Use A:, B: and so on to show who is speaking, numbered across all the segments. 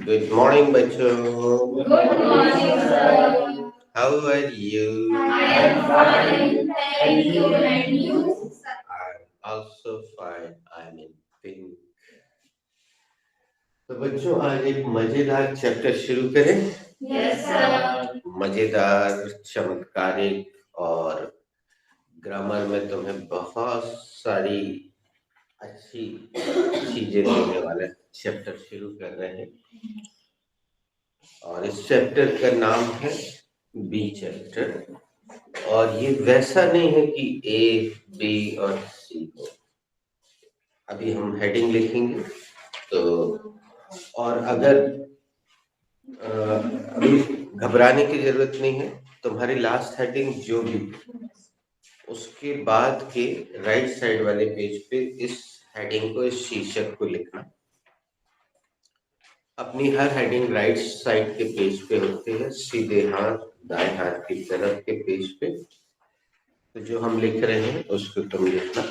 A: Good morning, बच्चों.
B: Good morning, sir.
A: How are you?
B: I am fine, thank you. And you?
A: I'm also fine. I'm in pink. तो बच्चों आज एक मजेदार chapter शुरू करें.
B: Yes, sir.
A: मजेदार, चमत्कारिक और ग्रामर में तुम्हें बहुत सारी अच्छी चीजें देने वाला चैप्टर शुरू कर रहे हैं. और इस चैप्टर का नाम है बी चैप्टर. और ये वैसा नहीं है कि ए, बी और सी हो. अभी हम हेडिंग लिखेंगे. तो और अगर अभी घबराने की जरूरत नहीं है. तुम्हारी लास्ट हेडिंग जो भी उसके बाद के राइट साइड वाले पेज पे इस हेडिंग को, इस शीर्षक को लिखना. अपनी हर हेडिंग राइट साइड के पेज पे होती है, सीधे हाथ दाएं हाथ की तरफ के पेज पे. तो जो हम लिख रहे हैं उसको तुम लिखना.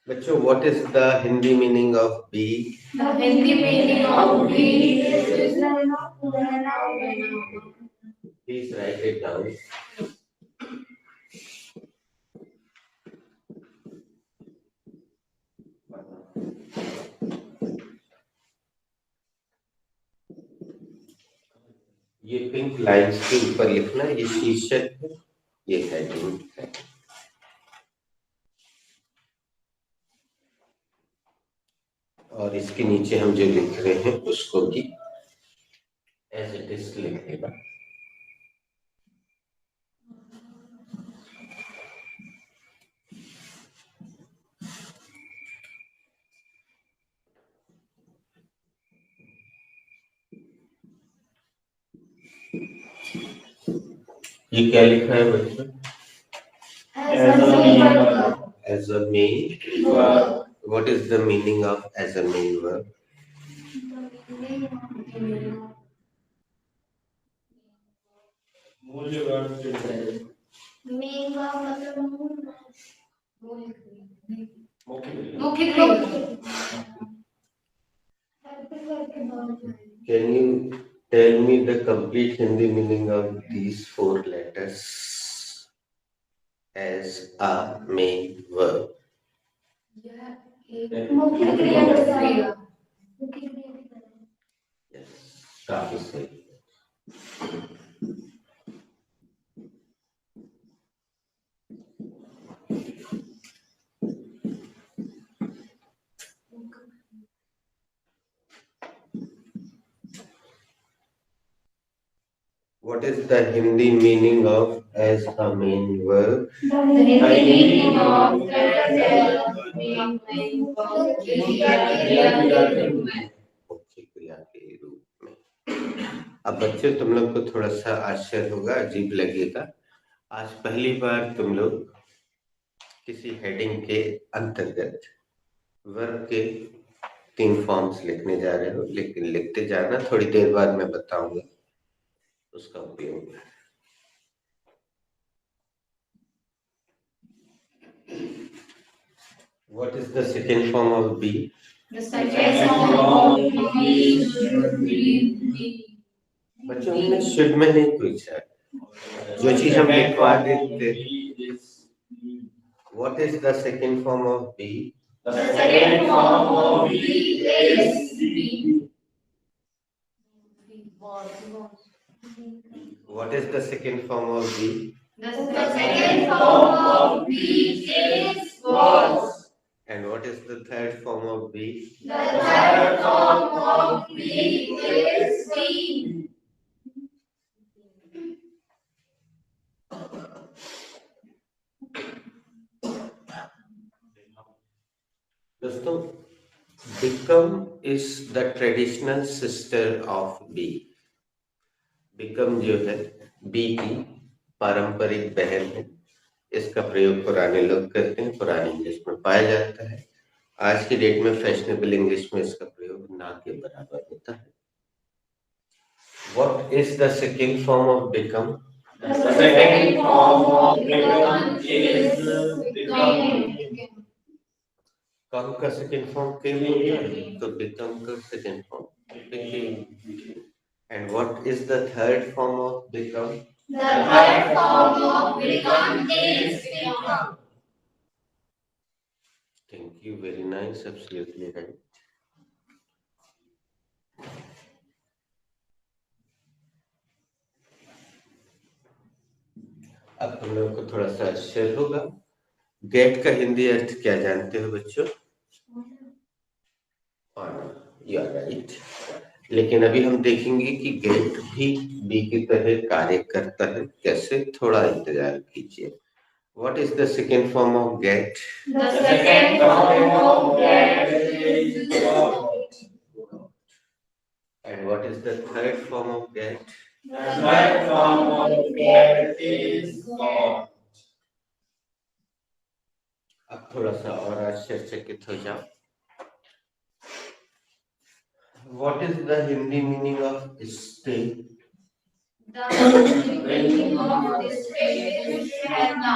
A: बच्चों, what is the Hindi meaning of B?
B: The Hindi meaning of B is
A: Please write it down. ये पिंक लाइंस के ऊपर लिखना. ये शीर्षक है, ये हेडिंग है. और इसके नीचे हम जो लिख रहे हैं उसको भी एज इट इज लिख देना. ये क्या लिखा है बच्चों? As a main verb. What is the meaning of as a main verb? Can you tell me the complete Hindi meaning of these four letters as a main verb? Yes, काफी सही. What is the Hindi meaning of as a main verb?
B: The Hindi meaning of
A: मुख्य क्रिया के रूप में. अब बच्चों तुम लोग को थोड़ा सा आश्चर्य होगा, अजीब लगेगा. आज पहली बार तुम लोग किसी हेडिंग के अंतर्गत वर्ब के 3 फॉर्म्स लिखने जा रहे हो. लेकिन लिखते जाना, थोड़ी देर बाद मैं बताऊंगा उसका उपयोग. What is the second form of be?
B: The second form of B should be
A: बच्चों ने शुड में नहीं पूछा. जो चीज हम लिखवा देते. What is the second form of be?
B: The second form of B is B.
A: What is the second form of be?
B: The second form of B is was.
A: And what is the third form of be?
B: The third form of B is B.
A: दोस्तों, become is the traditional sister of be. become जो है be की पारंपरिक बहन है. इसका प्रयोग पुराने लोग करते हैं, पुरानी इंग्लिश में पाया जाता है. आज की डेट में फैशनेबल इंग्लिश में इसका प्रयोग ना के बराबर होता है. What is the second form of become?
B: The second form of become is becoming.
A: Come का second form came हो गया, तो become का second form became. And what is the third form of become?
B: The third form of become is become.
A: Thank you, very nice, absolutely right. अब तुम लोगों को थोड़ा सा आश्चर्य होगा, गेट का हिंदी अर्थ क्या जानते हो बच्चों? You are right. लेकिन अभी हम देखेंगे कि गेट भी बी की तरह कार्य करता है कैसे, थोड़ा इंतजार कीजिए। What is the second form of get?
B: The second form of get is got.
A: And what is the third form of get?
B: The third form of get is got.
A: अब थोड़ा सा और आश्चर्यचकित हो जाओ। What is the Hindi meaning of stay?
B: The meaning of this phrase is ठहरना.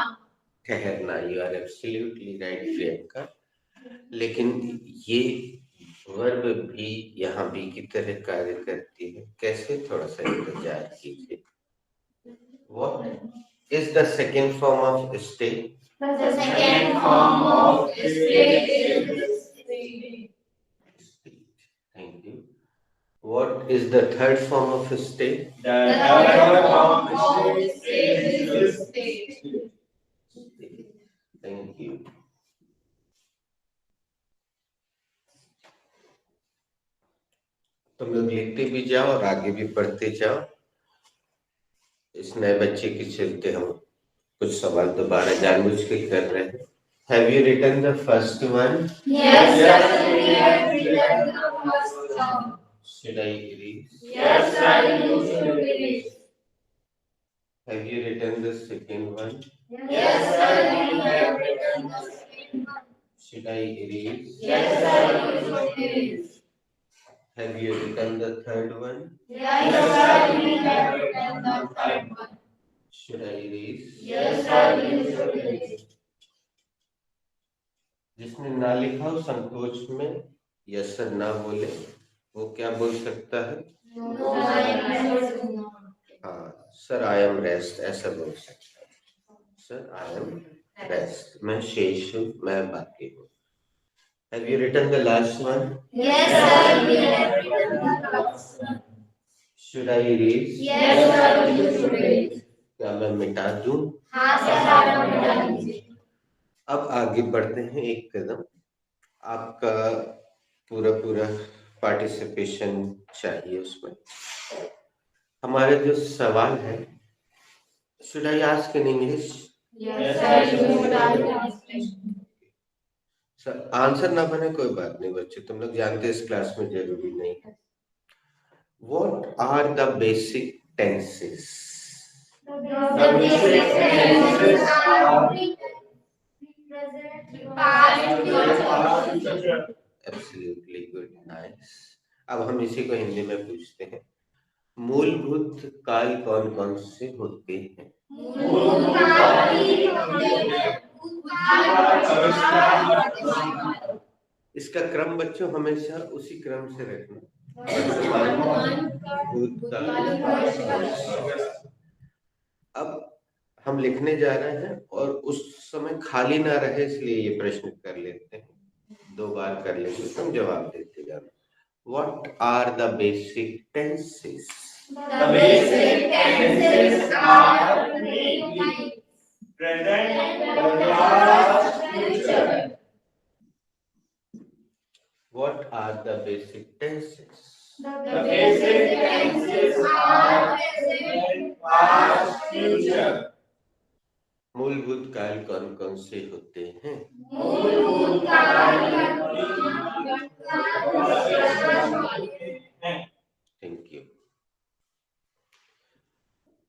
A: ठहरना, you are absolutely right Priyanka. लेकिन ये वर्ब भी यहाँ भी की तरह कार्य करती है कैसे, थोड़ा सा इंतजार कीजिए। What is the second form of stay?
B: The second form of stay is stay.
A: Thank you. What is the third form of stay?
B: The third form of stay is stay.
A: Thank you. तुम लोग लिखते भी जाओ और आगे भी पढ़ते जाओ। इस नए बच्चे के चलते हम कुछ सवाल दोबारा जानबूझ के कर रहे हैं। Have you written the first one?
B: Yes, sir. We have written the first one.
A: Should I erase?
B: Yes, sir. You should erase.
A: Have you written the second one?
B: Yes, sir. We have written the second one.
A: Should I erase?
B: Yes, sir. You should erase.
A: Have you written the third one?
B: Yes, sir. We have written the third one.
A: Should I erase?
B: Yes, sir. You should erase.
A: जिसने ना लिखा हो संकोच में yes sir ना बोले, वो क्या बोल सकता है?
B: No, I am resting.
A: हाँ सर आई एम रेस्ट ऐसा बोल सकता है। सर आई एम रेस्ट, मैं शेष हूँ, मैं बाकी हूँ। Have you written the last one?
B: Yes, sir. We have written the last one.
A: Should I erase?
B: Yes, sir. You should erase.
A: क्या मैं मिटा दूं?
B: हाँ सर, आप मिटा दीजिए.
A: अब आगे बढ़ते हैं एक कदम। आपका पूरा पूरा पार्टिसिपेशन चाहिए उसमें। हमारे जो सवाल है, should I ask in English?
B: Yes, sir. You should ask.
A: Sir answer ना बने कोई बात नहीं बच्चे, तुम लोग जानते इस क्लास में जरूरी नहीं है। What are the basic tenses?
B: The basic tenses are past, future.
A: Absolutely good, nice. अब हम इसी को हिंदी में पूछते हैं। मूलभूत काल कौन कौन से होते हैं? इसका क्रम बच्चों हमेशा उसी क्रम से रखना। अब हम लिखने जा रहे हैं और उस समय खाली ना रहे इसलिए ये प्रश्न कर लेते हैं, 2 बार कर लेंगे, तुम जवाब देते जाना। What are the basic tenses?
B: The basic tenses are present, past, future.
A: What are the basic tenses?
B: The basic tenses are present, past, future.
A: मूलभूत काल कौन कौन से होते हैं?
B: मूलभूत काल
A: थैंक यू।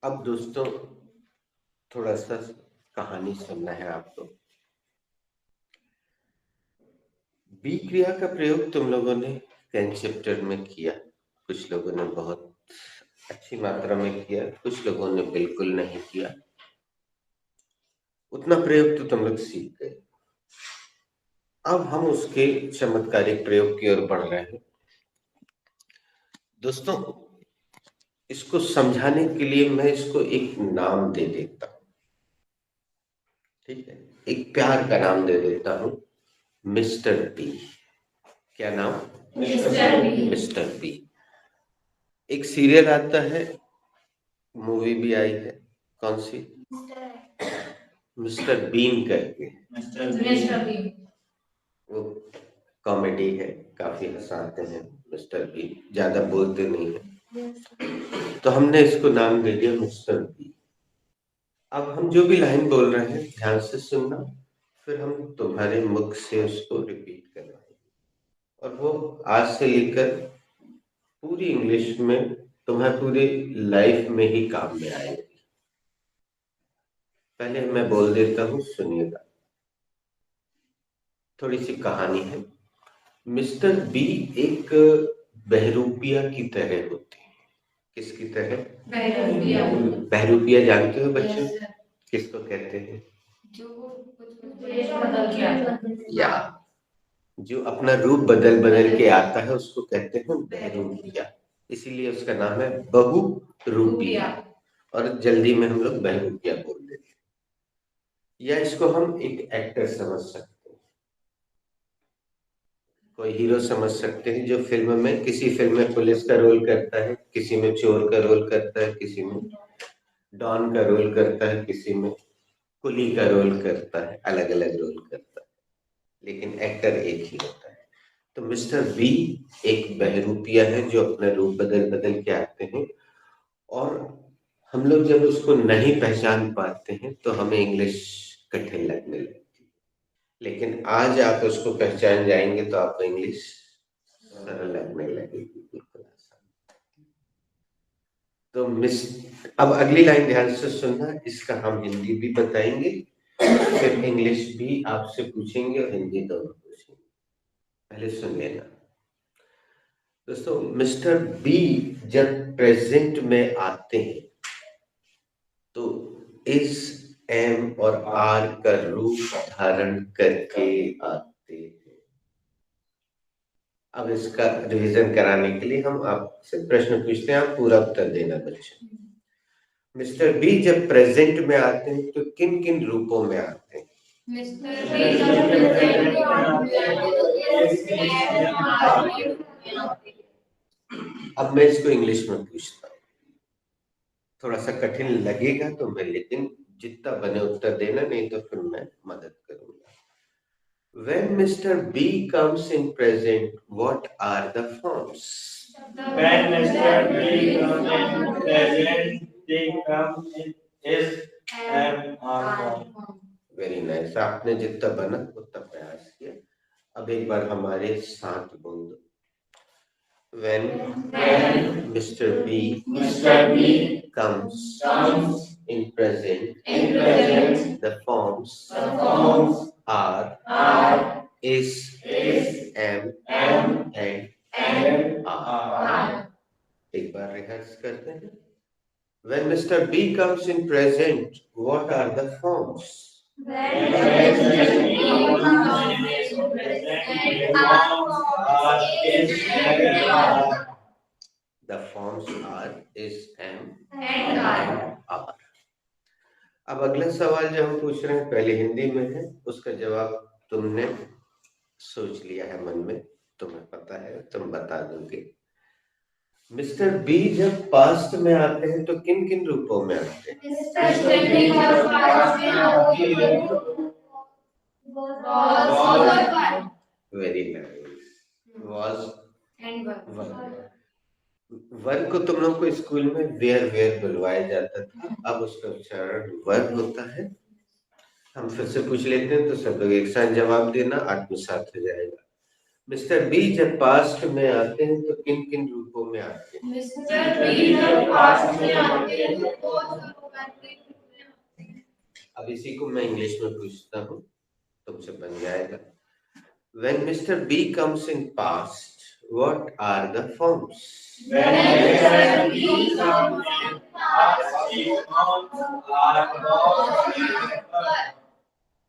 A: अब दोस्तों थोड़ा सा कहानी सुनना है आपको। बी क्रिया का प्रयोग तुम लोगों ने 10th चैप्टर में किया, कुछ लोगों ने बहुत अच्छी मात्रा में किया, कुछ लोगों ने बिल्कुल नहीं किया। उतना प्रयोग तो तुम लोग सीख गए। अब हम उसके चमत्कारिक प्रयोग की ओर बढ़ रहे हैं। दोस्तों, इसको समझाने के लिए मैं इसको एक नाम दे देता हूं, ठीक है? एक प्यार का नाम दे देता हूं, मिस्टर बी। क्या नाम?
B: Mister B.
A: Mister B. एक सीरियल आता है, मूवी भी आई है, कौन सी? मिस्टर बीन करके।
B: Mister B.
A: वो कॉमेडी है, काफी हंसाते हैं मिस्टर बी, ज्यादा बोलते नहीं है, तो हमने इसको नाम दे दिया मिस्टर बी। अब हम जो भी लाइन बोल रहे हैं ध्यान से सुनना, फिर हम तुम्हारे मुख से उसको रिपीट करवाएंगे, और वो आज से लेकर पूरी इंग्लिश में तुम्हारे पूरी लाइफ में ही काम में आएगी। पहले मैं बोल देता हूँ, सुनिएगा। थोड़ी सी कहानी है। मिस्टर बी एक बहरूपिया की तरह होते हैं। किसकी तरह?
B: बहरूपिया।
A: बहरूपिया जानते हो बच्चे?
B: Yes, sir.
A: किसको कहते हैं?
B: जो कुछ वेश बदल के आता है।
A: या जो अपना रूप बदल बदल के आता है उसको कहते हैं बहरूपिया। इसीलिए उसका नाम है बहुरूपिया, और जल्दी में हम लोग बहरूपिया बोल देते हैं। या इसको हम एक एक्टर समझ सकते हैं, कोई हीरो समझ सकते हैं जो फिल्म में, किसी फिल्म में पुलिस का रोल करता है, किसी में चोर का रोल करता है, किसी में डॉन का रोल करता है, किसी में कुली का रोल करता है, अलग अलग रोल करता है, लेकिन एक्टर एक ही होता है। तो मिस्टर बी एक बहरूपिया है जो अपना रूप बदल बदल के आते हैं, और हम लोग जब उसको नहीं पहचान पाते हैं तो हमें इंग्लिश कठिन लगने लगती है, लेकिन आज आप उसको पहचान जाएंगे तो आपको इंग्लिश सरल लगने लगेगी, बिल्कुल आसान। तो अब अगली लाइन ध्यान से सुनना, इसका हम हिंदी भी बताएंगे, फिर इंग्लिश भी आपसे पूछेंगे और हिंदी दोनों पूछेंगे। पहले सुन लेना दोस्तों। मिस्टर बी जब प्रेजेंट में आते हैं तो इस एम और आर का रूप धारण करके आते हैं। अब इसका रिवीजन कराने के लिए हम आपसे प्रश्न पूछते हैं, आप पूरा उत्तर देना बच्चे। मिस्टर बी जब प्रेजेंट में आते हैं तो किन किन रूपों में आते हैं?
B: मिस्टर बी जब प्रेजेंट में आते हैं तो एस एम आर के रूप में आते हैं।
A: अब मैं इसको इंग्लिश में पूछता हूँ, थोड़ा सा कठिन लगेगा तुम्हें, लेकिन जितना बने उत्तर देना, नहीं तो फिर मैं मदद करूंगा। When Mr. B comes in present, what are the forms?
C: When Mr. B comes in present, they come in SMR form.
A: Very nice. आपने जितना बना उतना प्रयास किया। अब एक बार हमारे साथ बोल दो। When Mr. B comes in present, the forms are is, am, and are. एक बार रिहर्स करते हैं। When Mr. B comes in present, what are the forms?
B: When Mr. B comes in present, are is and are.
A: The forms are is, am,
B: And are.
A: अब अगला सवाल जो हम पूछ रहे हैं पहले हिंदी में है, उसका जवाब तुमने सोच लिया है मन में, तुम्हें पता है, तुम बता दोगे। मिस्टर बी जब पास्ट में आते हैं तो किन किन रूपों में आते हैं?
B: मिस्टर बी जब पास्ट में आते हैं तो was
A: very nice. was
B: and
A: one. One को तुम लोग को स्कूल में वेयर बुलवाया जाता था, अब उसका उच्चारण वन होता है। हम फिर से पूछ लेते हैं तो सब लोग एक साथ जवाब देना, आत्मसात हो जाएगा। मिस्टर बी जब पास्ट में आते हैं तो किन किन रूपों में आते हैं?
B: मिस्टर बी जब पास्ट में आते हैं तो कौन से रूप में आते हैं?
A: अब इसी को मैं इंग्लिश में पूछता हूँ, तुमसे बन जाएगा। When Mr. B comes in past, what are the forms?
B: When Mr. B comes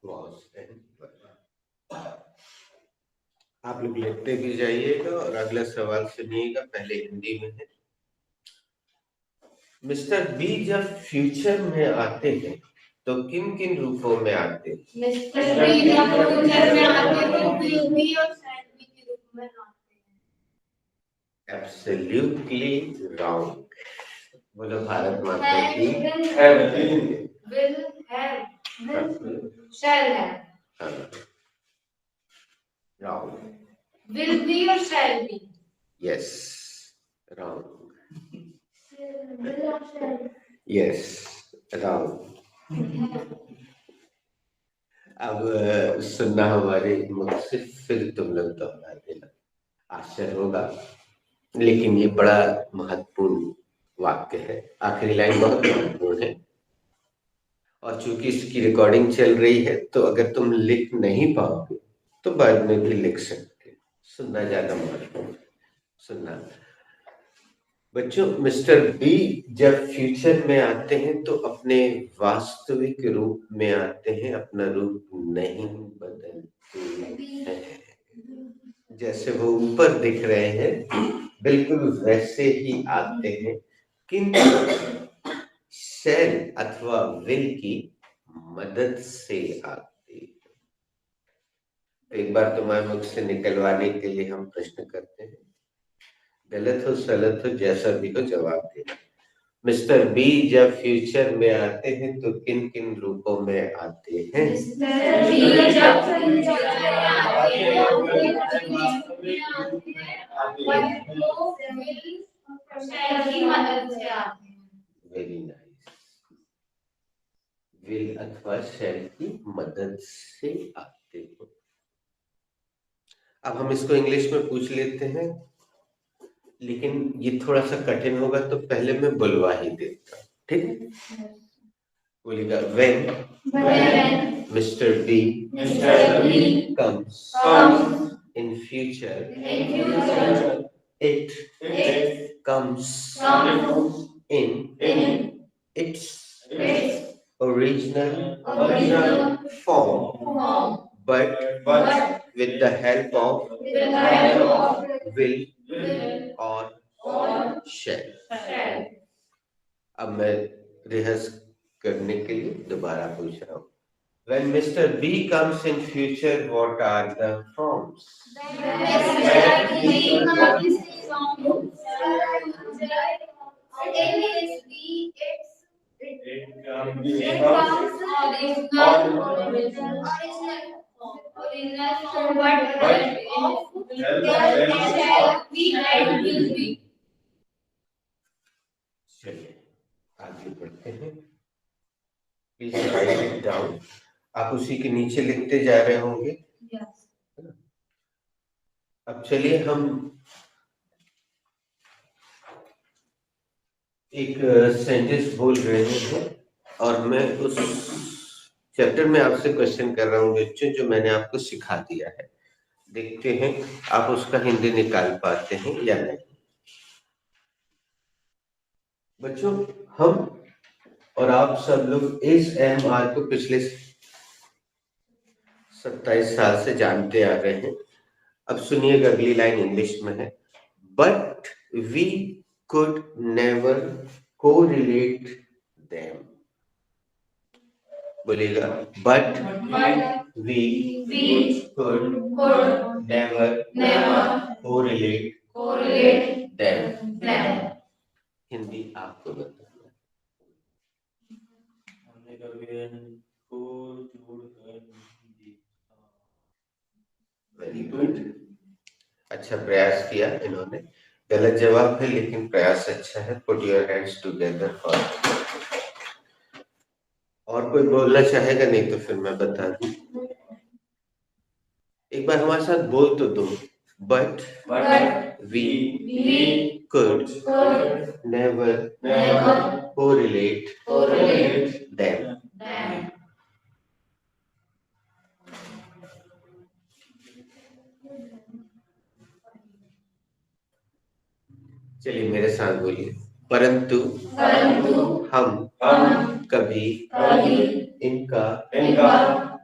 A: was and were। आप लोग लिखते भी जाइएगा और अगला सवाल सुनिएगा, पहले हिंदी में है। मिस्टर बी जब फ्यूचर में आते हैं तो किन किन रूपों में आते हैं?
B: मिस्टर बी जब फ्यूचर में आते हैं तो विल बी और शैल बी के रूप में आते हैं।
A: Absolutely wrong. बोलो भारत माता की।
B: Will have shall have.
A: Wrong.
B: Will be और shall be.
A: Yes, wrong.
B: Will और शैल।
A: Yes, wrong. अब सुनना हमारे मुख से, फिर तुम लोग दोहरा देना, आश्चर्य होगा, लेकिन ये बड़ा महत्वपूर्ण वाक्य है। आखिरी लाइन बहुत महत्वपूर्ण है और चूंकि इसकी रिकॉर्डिंग चल रही है तो अगर तुम लिख नहीं पाओगे तो बाद में भी लिख सकते। सुनना ज्यादा महत्वपूर्ण है, सुनना। बच्चों, मिस्टर बी जब फ्यूचर में आते हैं तो अपने वास्तविक रूप में आते हैं, अपना रूप नहीं बदलते हैं। जैसे वो ऊपर दिख रहे हैं बिल्कुल वैसे ही आते हैं, किंतु शैल अथवा विल की मदद से आते हैं। एक बार तुम्हारे मुख से निकलवाने के लिए हम प्रश्न करते हैं, गलत हो सलत हो जैसा भी हो जवाब देना। मिस्टर बी जब फ्यूचर में आते हैं तो किन किन रूपों में आते हैं?
B: मिस्टर बी जब फ्यूचर में आते हैं तो किन शैल की मदद से आते हैं।
A: Very nice. विल अथवा शैल की मदद से आते हैं। अब हम इसको इंग्लिश में पूछ लेते हैं, लेकिन ये थोड़ा सा कठिन होगा तो पहले मैं बुलवा ही देता हूं, ठीक है? बोलिएगा, when Mr. B comes in future, it comes in its original form, but with the help of will or shall। अब मैं रिहर्स करने के लिए दोबारा पूछ रहा हूँ। When Mr. B comes in future, what are the forms? चलिए आगे बढ़ते हैं। Please right it down. आप उसी के नीचे लिखते जा रहे होंगे। अब चलिए हम एक सेंटेंस बोल रहे हैं और मैं उस चैप्टर में आपसे क्वेश्चन कर रहा हूँ बच्चों, जो मैंने आपको सिखा दिया है। देखते हैं आप उसका हिंदी निकाल पाते हैं या नहीं। बच्चों, हम और आप सब लोग इस एमआर को पिछले 27 साल से जानते आ रहे हैं। अब सुनिएगा, अगली लाइन इंग्लिश में है। But we could never correlate them. बोलिएगा, but we could never correlate them. Hindi आपको बताना।
C: हमने कभी को जोड़कर नहीं देखा।
A: वेरी गुड, अच्छा प्रयास किया इन्होंने। गलत जवाब है लेकिन प्रयास अच्छा है। Put your hands together for. और कोई बोलना चाहेगा? नहीं तो फिर मैं बता दूं। एक बार हमारे साथ बोल तो दो। But we could never correlate them. चलिए मेरे साथ बोलिए। परंतु हम कभी इनका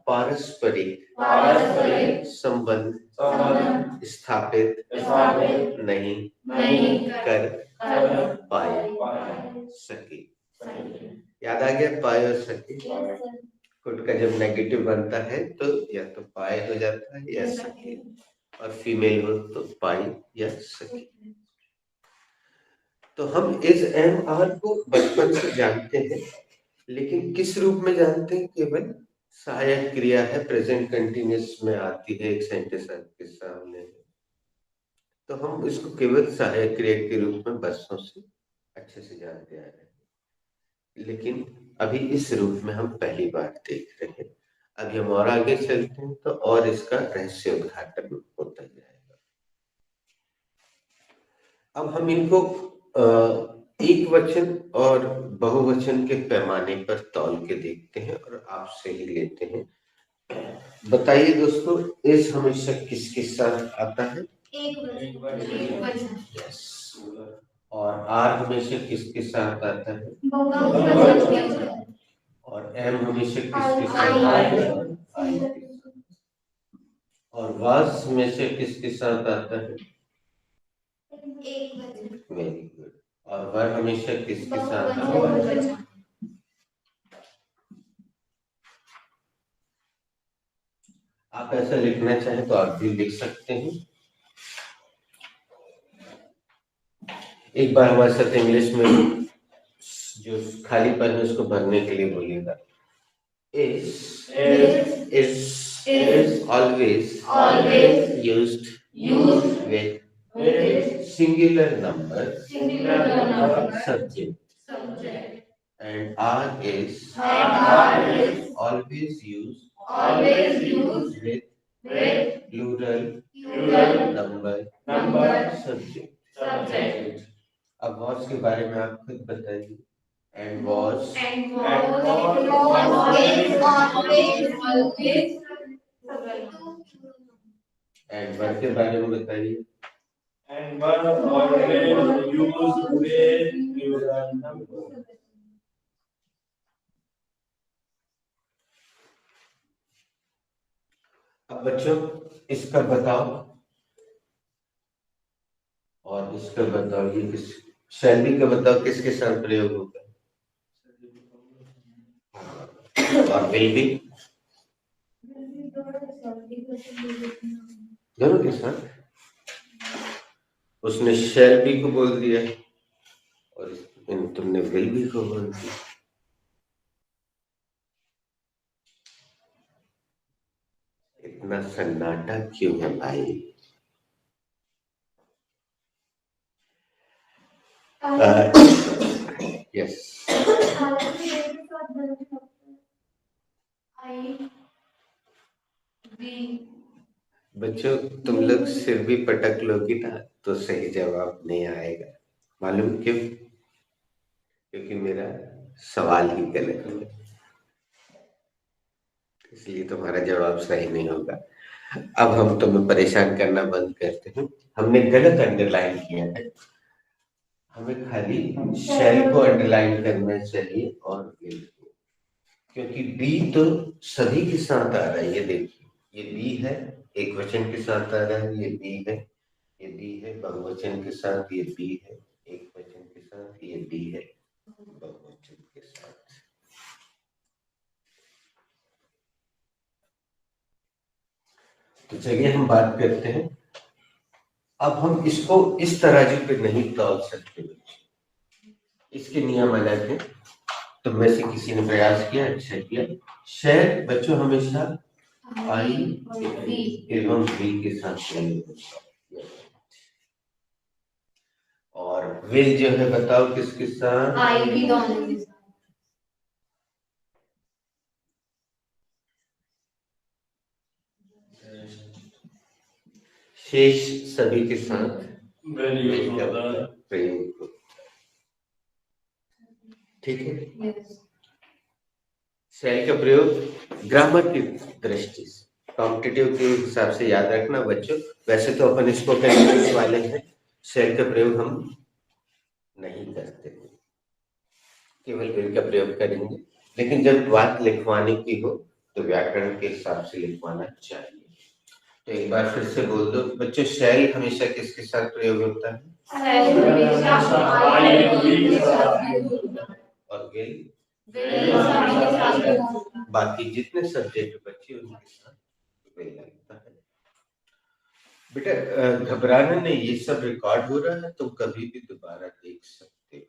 A: पारस्परिक संबंध स्थापित नहीं कर पाए सके। याद आ गया पाए और सके। कुड का जब नेगेटिव बनता है तो या तो पाए हो जाता है या सके, और फीमेल हो तो पाई या सके। तो हम इस एम आर को बचपन से जानते हैं, लेकिन किस रूप में जानते हैं? केवल सहायक क्रिया है, प्रेजेंट कंटिन्यूअस में आती है एक सेंटेंस आपके सामने है, तो हम इसको केवल सहायक क्रिया के रूप में बरसों से अच्छे से जानते आ रहे हैं, लेकिन अभी इस रूप में हम पहली बार देख रहे हैं। अभी हम और आगे चलते हैं तो और इसका रहस्य उद्घाटन होता जाएगा। अब हम इनको एक वचन और बहुवचन के पैमाने पर तौल के देखते हैं और आपसे ही लेते हैं। बताइए दोस्तों, इस हमेशा किसके साथ आता है?
B: एक वचन।
A: यस। और आर हमेशा किसके साथ आता है?
B: बहुवचन।
A: और एम हमेशा किसके साथ आता है? आई। और वास हमेशा किसके साथ आता है?
B: एक वचन।
A: Very good. और वर हमेशा किसके साथ आता है?
B: बहुवचन।
A: आप ऐसा लिखना चाहें तो आप भी लिख सकते हैं। एक बार हमारे साथ इंग्लिश में जो खाली पन है उसको भरने के लिए बोलिएगा। is always used with singular number subject, and are is always used with plural number subject. अब was के बारे में आप खुद बताइए। And was and वर के बारे में बताइए।
C: And one always used with plural number.
A: अब बच्चों इसका बताओ और इसका बताओ, ये किस शैली का बताओ किसके साथ प्रयोग होगा? और विल बी दोनों के साथ। उसने शैल बी को बोल दिया और तुमने विल बी को बोल दिया। इतना सन्नाटा क्यों है भाई? यस। बच्चों तुम लोग सिर भी पटक लोगी ना तो सही जवाब नहीं आएगा। मालूम क्यों? क्योंकि मेरा सवाल ही गलत है, इसलिए तुम्हारा जवाब सही नहीं होगा। अब हम तुम्हें परेशान करना बंद करते हैं। हमने गलत अंडरलाइन किया है, हमें खाली शैल को अंडरलाइन करना चाहिए और विल को, क्योंकि बी तो सभी के साथ आ रहा है। ये देखिए, ये बी है, एक वचन के साथ आ रहा है, ये बी है, ये बी है बहुवचन के साथ, ये बी है एक वचन के साथ, ये बी है बहुवचन के साथ। तो चलिए हम बात करते हैं। अब हम इसको इस तराजू पे नहीं तौल सकते, इसके नियम अलग है। तो में से किसी ने प्रयास किया, अच्छा किया। शहर बच्चों हमेशा आई एवं वी के साथ, और विल जो है बताओ किसके साथ?
B: आई भी दोनों के साथ।
A: शेष सभी के साथ
C: Very
A: का
C: good.
A: प्रयोग होता है। ठीक है। शैल का प्रयोग ग्रामर की दृष्टि से कॉम्पिटिटिव के हिसाब से याद रखना बच्चों। वैसे तो अपन स्पोकन इंग्लिश वाले हैं, शैल का प्रयोग हम नहीं करते हैं, केवल विल का प्रयोग करेंगे। लेकिन जब बात लिखवाने की हो तो व्याकरण के हिसाब से लिखवाना चाहिए। तो एक बार फिर से बोल दो बच्चों, शैल हमेशा किसके साथ प्रयोग होता है? और विल बाकी जितने सब्जेक्ट बच्चे उनके साथ विल लगता है। बेटा घबराना नहीं, ये सब रिकॉर्ड हो रहा है, तुम कभी भी दोबारा देख सकते हो।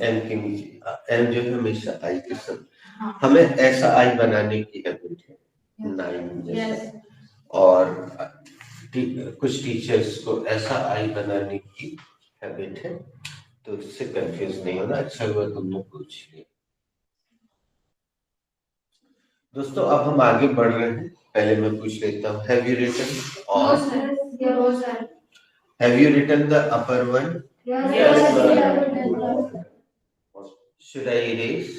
A: एम के नीचे एम जो है हमेशा आई के साथ। हमें ऐसा आई बनाने की हैबिट है, 9 जैसे। और कुछ टीचर्स को ऐसा आई बनाने की हैबिट है, तो इससे कंफ्यूज नहीं होना। अच्छा हुआ तुमने पूछ लिया। दोस्तों अब हम आगे बढ़ रहे हैं, पहले मैं पूछ लेता हूँ, हैव यू रिटन और have you written the upper one? Should I erase?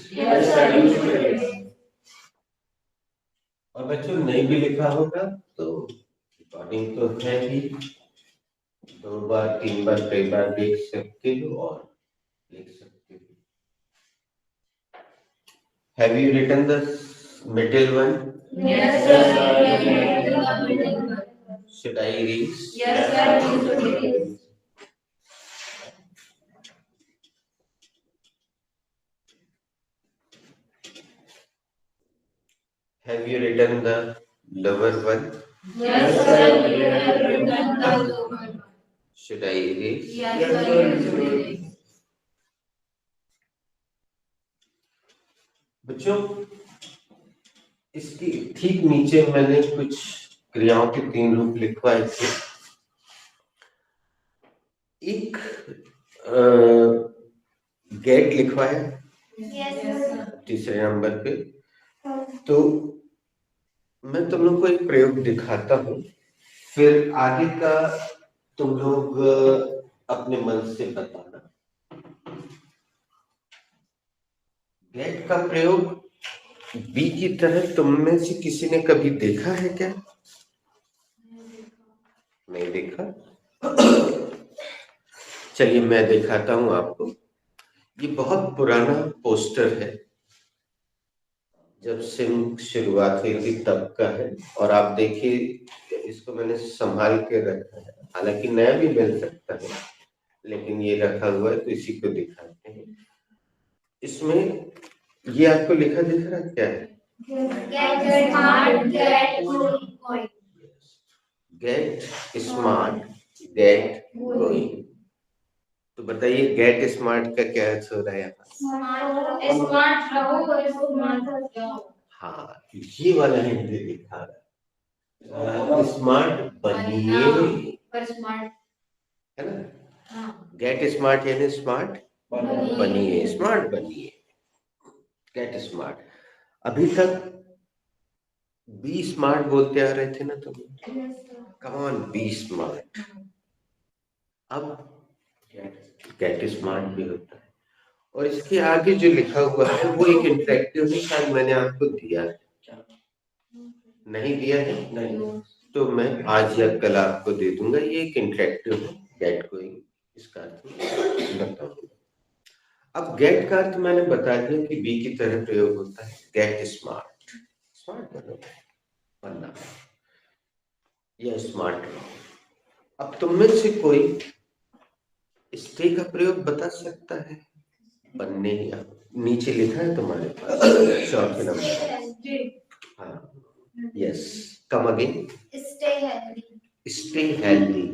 A: और बच्चों नहीं भी लिखा होगा तो रिकॉर्डिंग तो है ही, 2 बार 3 बार कई बार देख सकते हो और लिख सकते हो। Have you written the middle one?
B: Yes, sir.
A: Should I erase?
B: Yes, sir.
A: Have you written the lower one?
B: Yes, sir. We have written the lower.
A: Should I erase?
B: Yes, sir.
A: बच्चों इसकी ठीक नीचे मैंने कुछ क्रियाओं के 3 रूप लिखवाए थे। एक गेट लिखवाया तीसरे नंबर पे। तो मैं तुम लोग को एक प्रयोग दिखाता हूँ, फिर आगे का तुम लोग अपने मन से बताना। गेट का प्रयोग बी की तरह तुम में से किसी ने कभी देखा है क्या? नहीं देखा? चलिए मैं दिखाता हूं आपको। ये बहुत पुराना पोस्टर है, जब सिम शुरुआत हुई थी तब का है। और आप देखिए इसको मैंने संभाल के रखा है, हालांकि नया भी मिल सकता है, लेकिन ये रखा हुआ है तो इसी को दिखाते हैं। इसमें ये आपको लिखा दिख रहा है क्या है? Gate smart get going. तो बताइए गेट स्मार्ट का क्या अर्थ हो रहा है यहाँ? हाँ, ये वाला हिंदी दिखा रहा है, स्मार्ट बनिए, है ना? गेट स्मार्ट यानी स्मार्ट बनिए, स्मार्ट बनिए, गेट स्मार्ट। अभी तक बी स्मार्ट बोलते आ रहे थे ना तुम? Come on, be smart. अब गेट स्मार्ट भी होता है। और इसके आगे जो लिखा हुआ है वो एक इंटरेक्टिव है, शायद मैंने आपको दिया है, नहीं दिया है? नहीं, तो मैं आज या कल आपको दे दूंगा। ये एक इंटरेक्टिव है, गेट गोइंग, इसका अर्थ बताऊंगा। अब गेट का अर्थ मैंने बता दिया कि बी की तरह प्रयोग होता है, गेट स्मार्ट, स्मार्ट बनना या स्मार्ट। अब तुम में से कोई स्टे का प्रयोग बता सकता है? बनने या नीचे लिखा है तुम्हारे पास 4 नंबर। हाँ, yes, come again. Stay healthy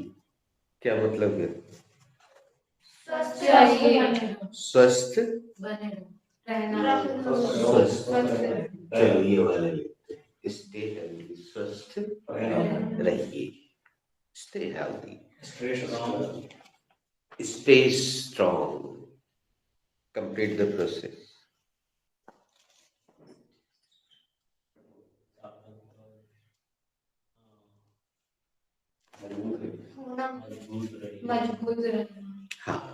A: क्या मतलब है? स्वस्थ स्वस्थ। चलो ये वाला लिखते हैं, स्टे हेल्दी, स्वस्थ रहिए। Stay healthy, stay strong, complete the process. हाँ,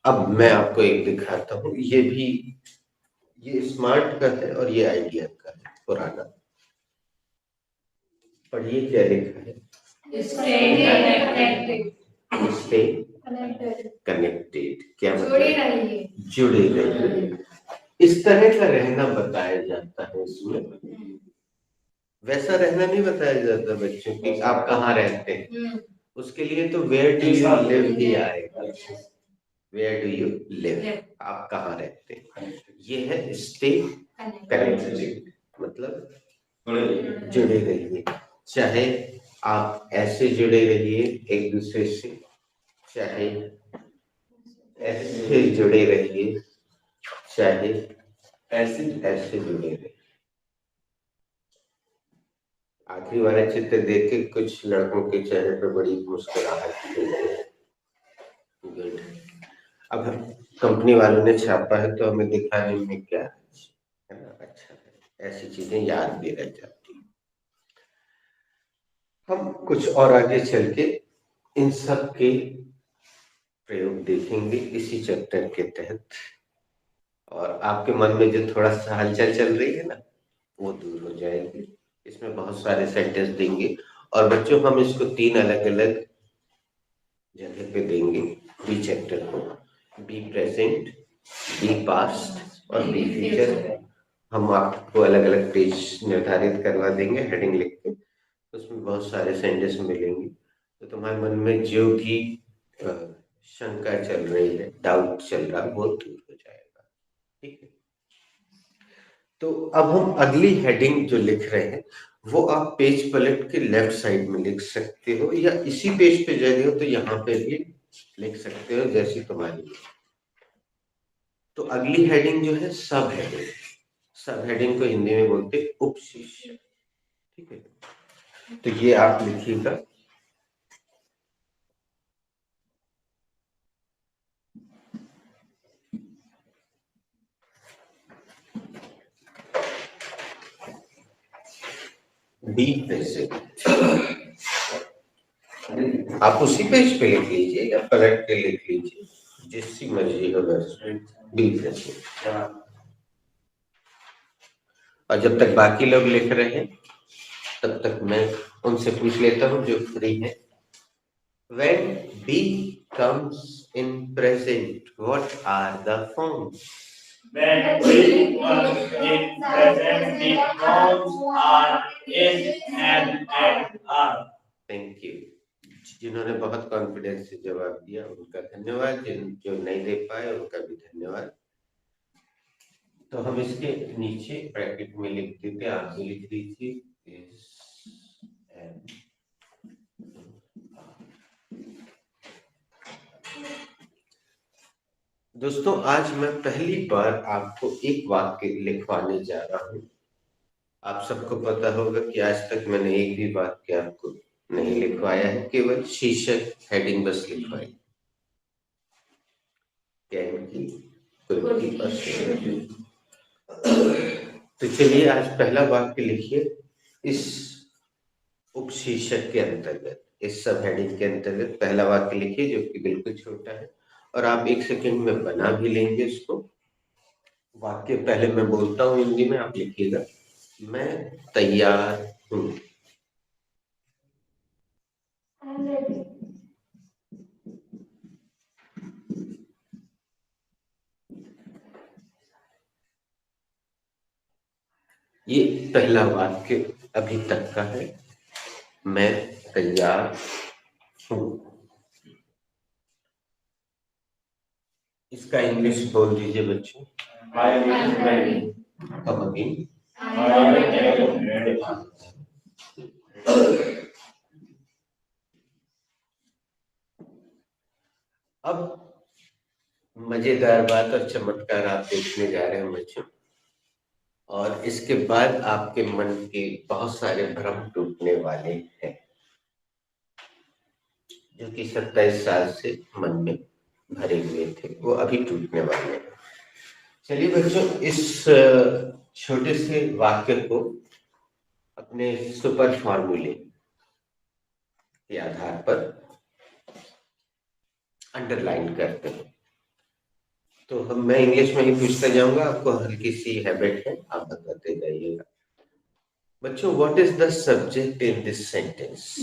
A: अब मैं आपको एक दिखाता हूँ। ये भी ये स्मार्ट का है और ये आइडिया का है पुराना। पढ़िए क्या लिखा है? Stay connected. क्या मतलब? जुड़े रहिए। इस तरह का रहना बताया जाता है इसमें। वैसा रहना नहीं बताया जाता बच्चों की आप कहाँ रहते हैं, उसके लिए तो वेयर डू यू लिव ही आएगा। वेयर डू यू लिव, आप कहाँ रहते हैं। ये है स्टे कनेक्टेड, मतलब जुड़े रहिए। चाहे आप ऐसे जुड़े रहिए एक दूसरे से, चाहे ऐसे जुड़े रहिए, चाहे ऐसे जुड़े रहिए। आखिरी वाला चित्र देख के कुछ लड़कों के चेहरे पर बड़ी मुस्कुराहट थी। गुड। अब कंपनी वालों ने छापा है तो हमें दिखाने में क्या है ना, अच्छा है, ऐसी चीजें याद भी रह जाती। हम कुछ और आगे चल के इन सब के प्रयोग देखेंगे इसी चैप्टर के तहत, और आपके मन में जो थोड़ा सा हलचल चल रही है ना वो दूर हो जाएगी। इसमें बहुत सारे सेंटेंस देंगे और बच्चों हम इसको 3 अलग अलग जगह पे देंगे। बी चैप्टर को बी प्रेजेंट, बी पास्ट और बी फ्यूचर। हम आपको अलग अलग पेज निर्धारित करवा देंगे हेडिंग लिख के, उसमें बहुत सारे सेंटेंस मिलेंगे। तो तुम्हारे मन में जो भी शंका चल रही है, डाउट चल रहा है, वो दूर हो जाएगा। ठीक है, तो अब हम अगली हेडिंग जो लिख रहे हैं वो आप पेज पलट के लेफ्ट साइड में लिख सकते हो, या इसी पेज पे जगह हो तो यहाँ पे भी लिख सकते हो जैसी तुम्हारी। तो अगली हेडिंग जो है सब हेडिंग। सब हेडिंग को हिंदी में बोलते उपशीर्षक। ठीक है, तो ये आप लिखिएगा बी प्रेजेंट। आप उसी पेज पे लिख लीजिए या पलट के लिख लीजिए, जिसकी मर्जी हो बस। Be present. और जब तक बाकी लोग लिख रहे हैं तब तक मैं उनसे पूछ लेता हूँ जो फ्री है। When B comes in present, what are the forms?
C: When we comes in present, the forms are in and are.
A: Thank you. जिन्होंने बहुत कॉन्फिडेंस से जवाब दिया उनका धन्यवाद, जो नहीं दे पाए उनका भी धन्यवाद। तो हम इसके नीचे ब्रैकेट में लिख देते, आप भी लिख दीजिए is and दोस्तों आज मैं पहली बार आपको एक वाक्य लिखवाने जा रहा हूँ। आप सबको पता होगा कि आज तक मैंने एक भी वाक्य आपको नहीं लिखवाया है, केवल शीर्षक हेडिंग बस लिखवाई। तो चलिए आज पहला वाक्य लिखिए इस उपशीर्षक के अंतर्गत, इस सब हेडिंग के अंतर्गत पहला वाक्य लिखिए जो कि बिल्कुल छोटा है और आप 1 सेकंड में बना भी लेंगे इसको। वाक्य पहले मैं बोलता हूँ हिंदी में, आप लिखिएगा मैं तैयार हूँ। ये पहला वाक्य अभी तक का है, मैं तैयार हूँ। इसका इंग्लिश बोल दीजिए बच्चों। अब अगेन अब मजेदार बात और चमत्कार आप देखने जा रहे हैं बच्चों, और इसके बाद आपके मन के बहुत सारे भ्रम टूटने वाले हैं जो कि 27 साल से मन में भरे हुए थे, वो अभी टूटने वाले हैं। चलिए बच्चों इस छोटे से वाक्य को अपने सुपर फॉर्मूले के आधार पर अंडरलाइन करते हैं। तो मैं इंग्लिश में ही पूछता जाऊंगा, आपको हल्की सी हैबिट है, आप बताते जाइएगा। बच्चों, what is the subject in this sentence?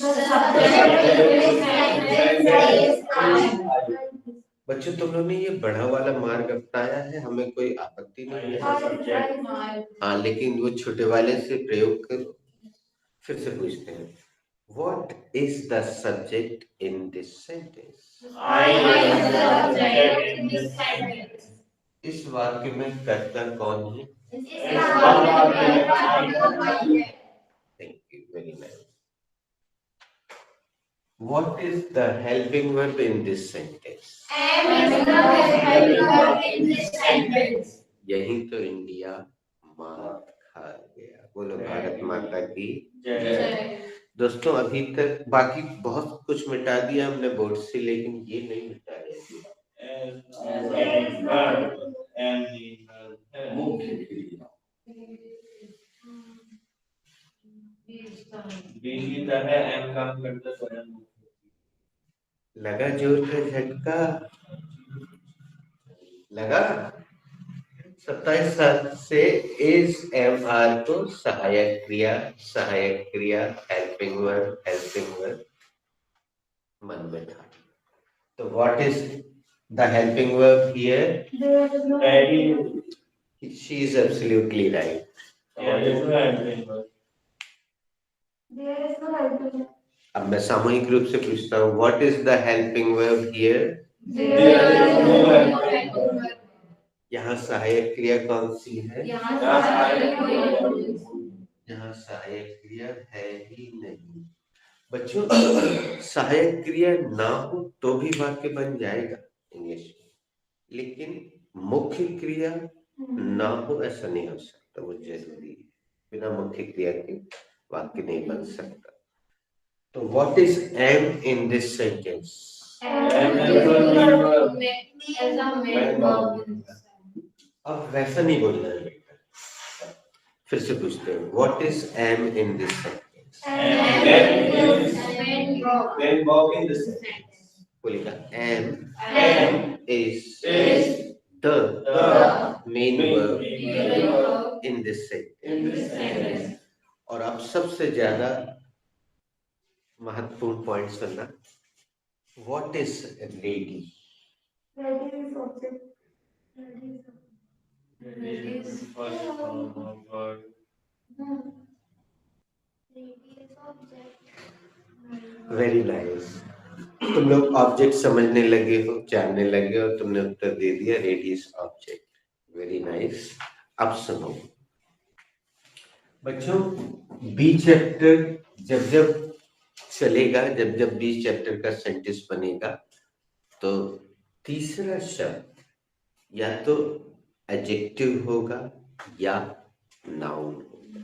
A: बच्चों, तुम लोग ने ये बड़ा वाला मार्ग अपनाया है, हमें कोई आपत्ति नहीं है। हाँ, लेकिन वो छोटे वाले से प्रयोग करो। फिर से पूछते हैं, what is the subject in this sentence? इस वाक्य में कर्ता कौन है? Thank you, very nice. What is the helping verb in this sentence? यही तो इंडिया मात खा गया। बोलो भारत माता की
C: जय।
A: दोस्तों, अभी तक बाकी बहुत कुछ मिटा दिया हमने बोर्ड से, लेकिन ये नहीं मिटाया। मुख्य क्रिया लगा जोर का झटका, लगा। 27 साल से इस एम आर को सहायक क्रिया हेल्पिंग वर्ब मन में था। तो what is the helping verb here? She is absolutely right. अब मैं सामूहिक रूप से पूछता हूँ, what is the helping verb here? यहाँ सहायक क्रिया कौन सी है? यहाँ सहायक क्रिया है ही नहीं। बच्चों, सहायक क्रिया ना हो तो भी वाक्य बन जाएगा इंग्लिश में, लेकिन मुख्य क्रिया ना हो ऐसा नहीं हो सकता, वो जरूरी है। बिना मुख्य क्रिया के वाक्य नहीं बन सकता। तो what is am in this sentence? अब वैसा नहीं बोलना है बेटा, फिर से पूछते हैं, what is am in this sentence? बोलेगा am is the main verb in this sentence. और अब सबसे ज्यादा महत्वपूर्ण पॉइंट सुनना, what is ready? Very nice. तुम लोग ऑब्जेक्ट समझने लगे हो, जानने लगे हो, तुमने उत्तर दे दिया, ready is object. Very nice. अब सुनो बच्चों, बी चैप्टर जब जब चलेगा, जब जब बी चैप्टर का सेंटेंस बनेगा, तो तीसरा शब्द या तो एडजेक्टिव होगा या नाउन होगा।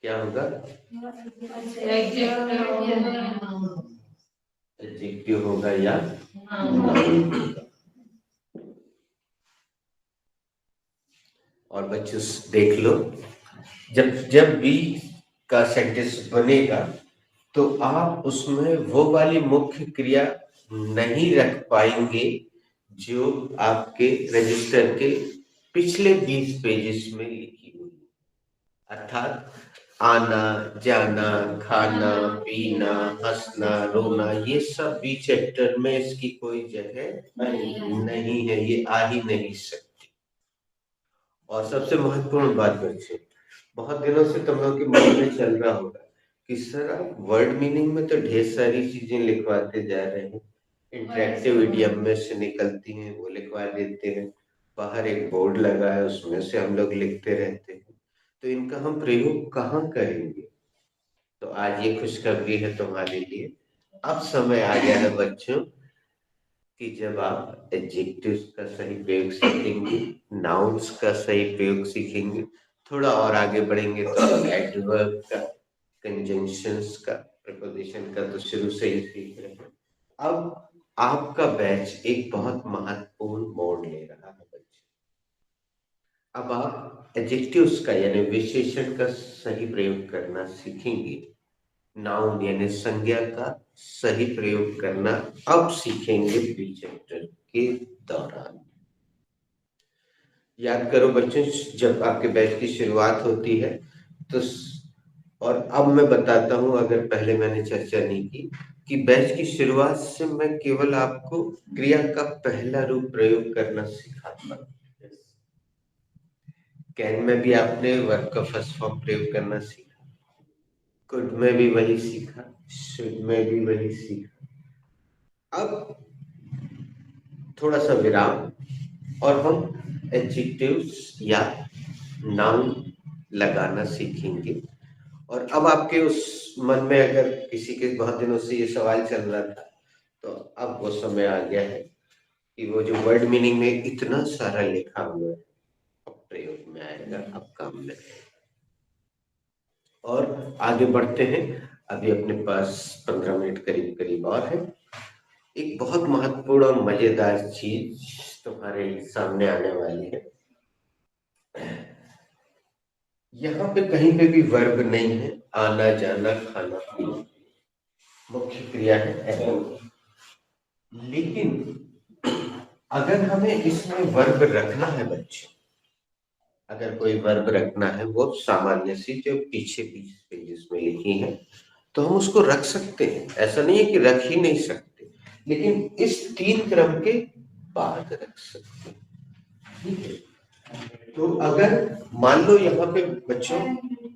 A: क्या होगा? एडजेक्टिव होगा या नाउन होगा। और बच्चों देख लो, जब जब बी का सेंटेंस बनेगा तो आप उसमें वो वाली मुख्य क्रिया नहीं रख पाएंगे जो आपके रजिस्टर के पिछले 20 पेजेस में लिखी हुई, अर्थात आना, जाना, खाना, पीना, हंसना, रोना, ये सब बी चैप्टर में इसकी कोई जगह नहीं है, ये आ ही नहीं सकती। और सबसे महत्वपूर्ण बात बच्चे, बहुत दिनों से तुम लोग के मन में चल रहा होगा कि सर आप वर्ड मीनिंग में तो ढेर सारी चीजें लिखवाते जा रहे हैं, इंटरेक्टिव इडियम में से निकलती हैं वो लिखवा देते हैं, बाहर एक बोर्ड लगा है उसमें से हम लोग लिखते रहते हैं, तो इनका हम प्रयोग कहाँ करेंगे? तो आज ये खुशखबरी है तुम्हारे लिए, अब समय आ गया है बच्चों कि जब आप एडजेक्टिव्स का सही प्रयोग सीखेंगे, नाउन्स का सही प्रयोग सीखेंगे, थोड़ा और आगे बढ़ेंगे तो एडवर्ब का, कंजंक्शंस का, प्रीपोजिशन का तो शुरू से ही सीख रहे हैं। अब आपका बैच एक बहुत महत्वपूर्ण मोड़ ले रहा है बच्चे। अब आप एडजेक्टिव्स का यानी विशेषण का सही प्रयोग करना सीखेंगे, नाउन यानी संज्ञा का सही प्रयोग करना अब सीखेंगे बी चैप्टर के दौरान। याद करो बच्चों, जब आपके बैच की शुरुआत होती है तो और अब मैं बताता हूं, अगर पहले मैंने चर्चा नहीं की, कि बैच की शुरुआत से मैं केवल आपको क्रिया का पहला रूप प्रयोग करना सिखाता हूं। कैन में भी आपने वर्ब का फर्स्ट फॉर्म प्रयोग करना सीखा, कुड में भी वही सीखा, शुड में भी वही सीखा। अब थोड़ा सा विराम और हम एडजेक्टिव्स या नाउन लगाना सीखेंगे। और अब आपके उस मन में अगर किसी के बहुत दिनों से ये सवाल चल रहा था, तो अब वो समय आ गया है कि वो जो वर्ड मीनिंग में इतना सारा लिखा हुआ है अब प्रयोग में आएगा, अब काम में आएगा। और आगे बढ़ते हैं, अभी अपने पास 15 मिनट करीब करीब और है। एक बहुत महत्वपूर्ण और मजेदार चीज तुम्हारे सामने आने वाली है। यहाँ पे कहीं पे भी वर्ब नहीं है, आना जाना खाना पीना मुख्य क्रिया है। लेकिन अगर हमें इसमें वर्ब रखना है बच्चे, अगर कोई वर्ब रखना है, वो सामान्य सी जो पीछे 20 पेजेस में लिखी है, तो हम उसको रख सकते हैं, ऐसा नहीं है कि रख ही नहीं सकते, लेकिन इस 3 क्रम के बाद रख सकते हैं। ठीक है, तो अगर मान लो यहाँ पे बच्चों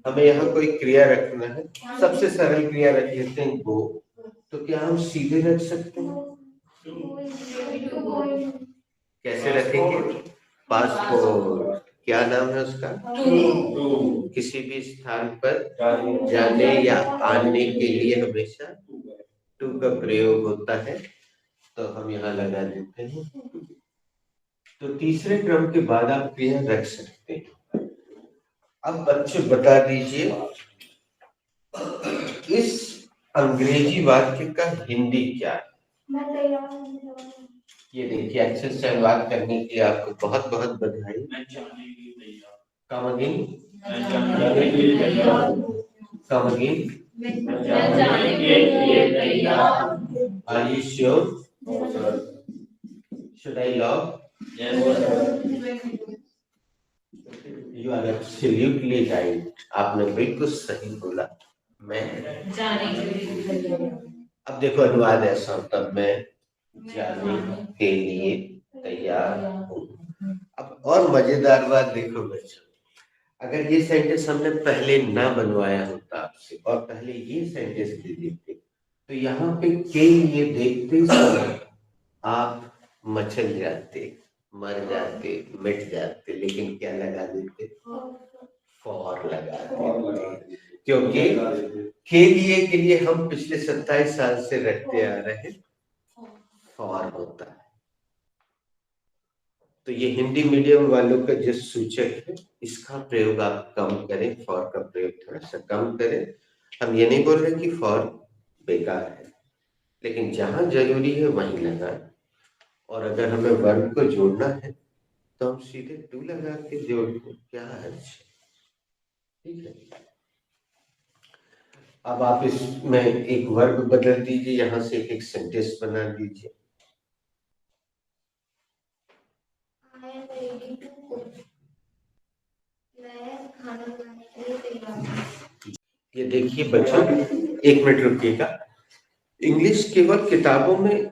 A: हमें यहाँ कोई क्रिया रखना है, सबसे सरल क्रिया रख लेते हैं गो, तो क्या हम सीधे रख सकते हैं? कैसे रखेंगे? पासपोर्ट, क्या नाम है उसका? किसी भी स्थान पर जाने या आने के लिए हमेशा टू का प्रयोग होता है, तो हम यहाँ लगा देते हैं। तो तीसरे क्रम के बाद आप क्रिया रख सकते हैं। अब बच्चे बता दीजिए, इस अंग्रेजी वाक्य का हिंदी क्या है? ये देखिए, अच्छे से अनुवाद करने के लिए आपको बहुत बहुत बधाई। Come again? Come again? Are you sure? Should I log? You are absolutely right. आपने बिल्कुल सही बोला। मैं अब देखो अनुवाद ऐसा होता, मैं जाने के लिए तैयार हूँ। अब और मजेदार बात देखो बच्चों, अगर ये सेंटेंस हमने पहले ना बनवाया होता आपसे और पहले ये सेंटेंस दे देते, तो यहाँ पे के लिए देखते समय आप मचल जाते, मर जाते, मिट जाते, लेकिन क्या लगा देते? फॉर लगा देते, क्योंकि के लिए हम पिछले 27 साल से रखते आ रहे हैं, फॉर होता है। तो ये हिंदी मीडियम वालों का जो सूचक है, इसका प्रयोग आप कम करें, फॉर का प्रयोग थोड़ा सा कम करें। हम ये नहीं बोल रहे कि फॉर बेकार है, लेकिन जहां जरूरी है वहीं लगा। और अगर हमें वर्ब को जोड़ना है तो हम सीधे टू लगा के जोड़ दें, क्या है? ठीक है, अब आप इसमें एक वर्ब बदल दीजिए, यहां से एक सेंटेंस बना दीजिए। ये देखिए बच्चों, 1 मिनट रुकिएगा। इंग्लिश केवल किताबों में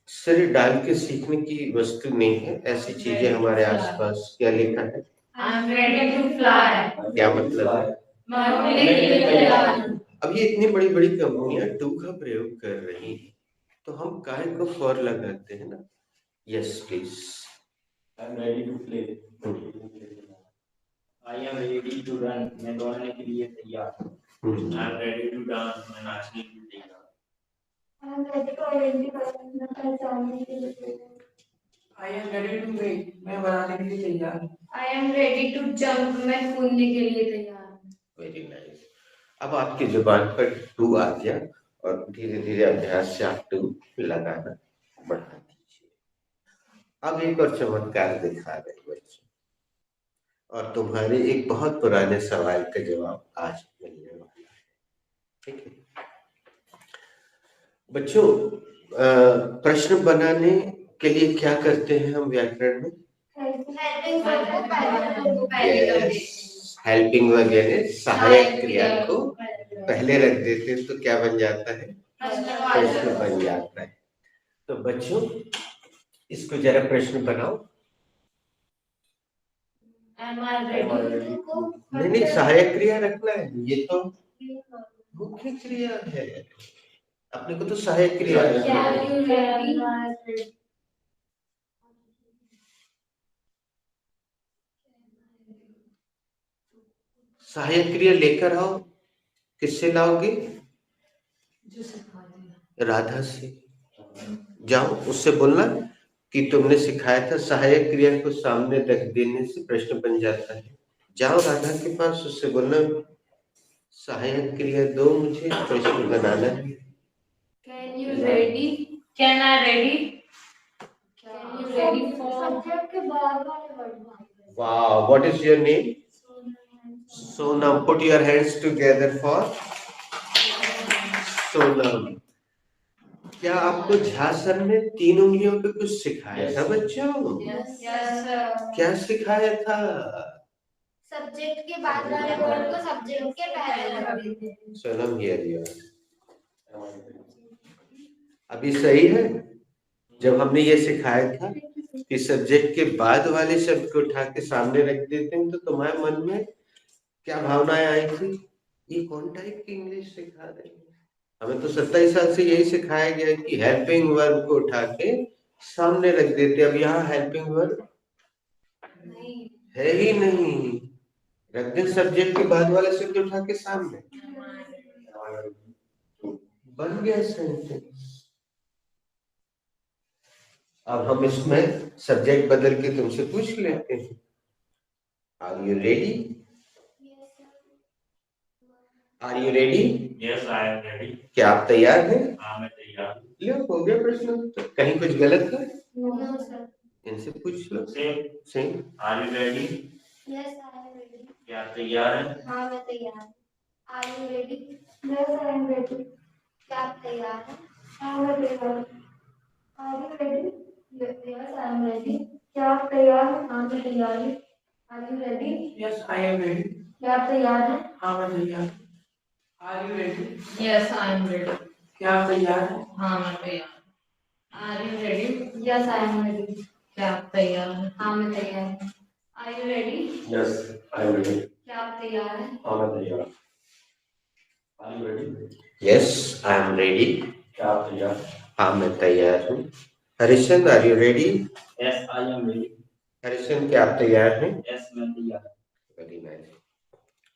A: सिर डाल के सीखने की वस्तु नहीं है, ऐसी चीजें हमारे आसपास क्या लिखा है? I'm ready to fly. क्या मतलब है? अब ये इतनी बड़ी बड़ी कंपनियां टू का प्रयोग कर रही हैं, तो हम काहे को फॉर लगाते हैं ना? Yes please.
C: I'm ready to play. I am ready to run. मैं दौड़ने के लिए तैयार हूँ। I'm ready to dance. मैं नाचने के लिए तैयार हूँ। I'm ready to identify. मैं पहचानने के लिए तैयार हूँ। I am ready to make. मैं बनाने के लिए तैयार हूँ। I am ready to jump. मैं कूदने के लिए तैयार हूँ।
A: Very nice. अब आपकी जुबान पर टू आ गया और धीरे धीरे अभ्यास से आप टू लगाना बढ़ा दीजिए। अब एक और चमत्कार दिखा रहे बच्चे, और तुम्हारे एक बहुत पुराने सवाल का जवाब आज मिलने वाला है। ठीक है बच्चों, प्रश्न बनाने के लिए क्या करते हैं हम व्याकरण में? हेल्पिंग वर्ब यानी सहायक क्रिया को पहले रख देते हैं तो क्या बन जाता है, प्रश्न बन जाता है। तो बच्चों इसको जरा प्रश्न बनाओ। नहीं, सहायक क्रिया रखना है, ये तो मुख्य क्रिया है, अपने को तो सहायक क्रिया रखना है। सहायक क्रिया लेकर आओ, किससे लाओगे, राधा से। जाओ उससे बोलना कि तुमने सिखाया था सहायक क्रिया को सामने रख देने से प्रश्न बन जाता है। जाओ राधा के पास, उससे बोलना सहायक क्रिया दो, मुझे प्रश्न बनाना है।
B: Can you ready? Can I ready? Can you ready for? Subject के बाद वाले word.
A: Wow, what is your name? Sonam. Put your hands together for Sonam. क्या आपको झा सर ने 3 उंगलियों पे कुछ सिखाया था बच्चों?
B: Yes, sir.
A: क्या सिखाया था?
B: सब्जेक्ट के बाद वाले वर्ड को सब्जेक्ट के पहले रख देते हैं।
A: Sonam here you are. अभी सही है? जब हमने ये सिखाया था कि सब्जेक्ट के बाद वाले शब्द को उठा के सामने रख देते हैं तो तुम्हारे मन में क्या भावनाएं आई थी? ये कौन टाइप की इंग्लिश सिखा रहे हैं? हमें तो 27 साल से यही सिखाया गया कि हेल्पिंग वर्ब को उठा के सामने रख देते। अब यहाँ हेल्पिंग वर्ब है ही नहीं, रख दे सब्जेक्ट के बाद वाले शब्द उठा के सामने, बन गया सेंटेंस। अब हम इसमें सब्जेक्ट बदल के तुमसे पूछ लेते हैं, are you ready? Are you ready?
C: Yes I am ready.
A: क्या आप तैयार हैं?
C: हाँ मैं तैयार हूँ।
A: लो हो गया प्रश्न, तो कहीं कुछ गलत है?
B: No, sir.
A: इनसे पूछ लो।
C: Same. Are you ready?
B: Yes, I am ready.
C: क्या आप तैयार हैं?
B: हाँ मैं तैयार हूँ। Are you ready? Yes, I am ready. क्या आप तैयार हैं? हाँ मैं तैयार हूँ। Are you ready? Yes, I am ready. क्या आप तैयार हैं? हाँ मैं तैयार हूँ। Are you ready?
C: Yes I am ready.
B: क्या आप तैयार हैं?
C: हाँ मैं तैयार हूँ। Are you ready?
B: Yes, I am ready.
C: क्या आप तैयार हैं?
B: हाँ मैं तैयार हूँ। Are you ready? Yes, I am ready. क्या आप तैयार हैं? हाँ मैं तैयार हूँ। Are you ready?
C: Yes I am ready.
B: क्या आप तैयार हैं?
C: हाँ मैं तैयार हूँ। Are you ready?
A: Yes I am ready.
C: क्या आप तैयार हैं?
A: हाँ मैं तैयार हूँ। Harishan are you ready?
C: Yes I am ready.
A: Harishan क्या आप तैयार हैं?
C: यस मैं तैयार हूँ।
A: Very nice.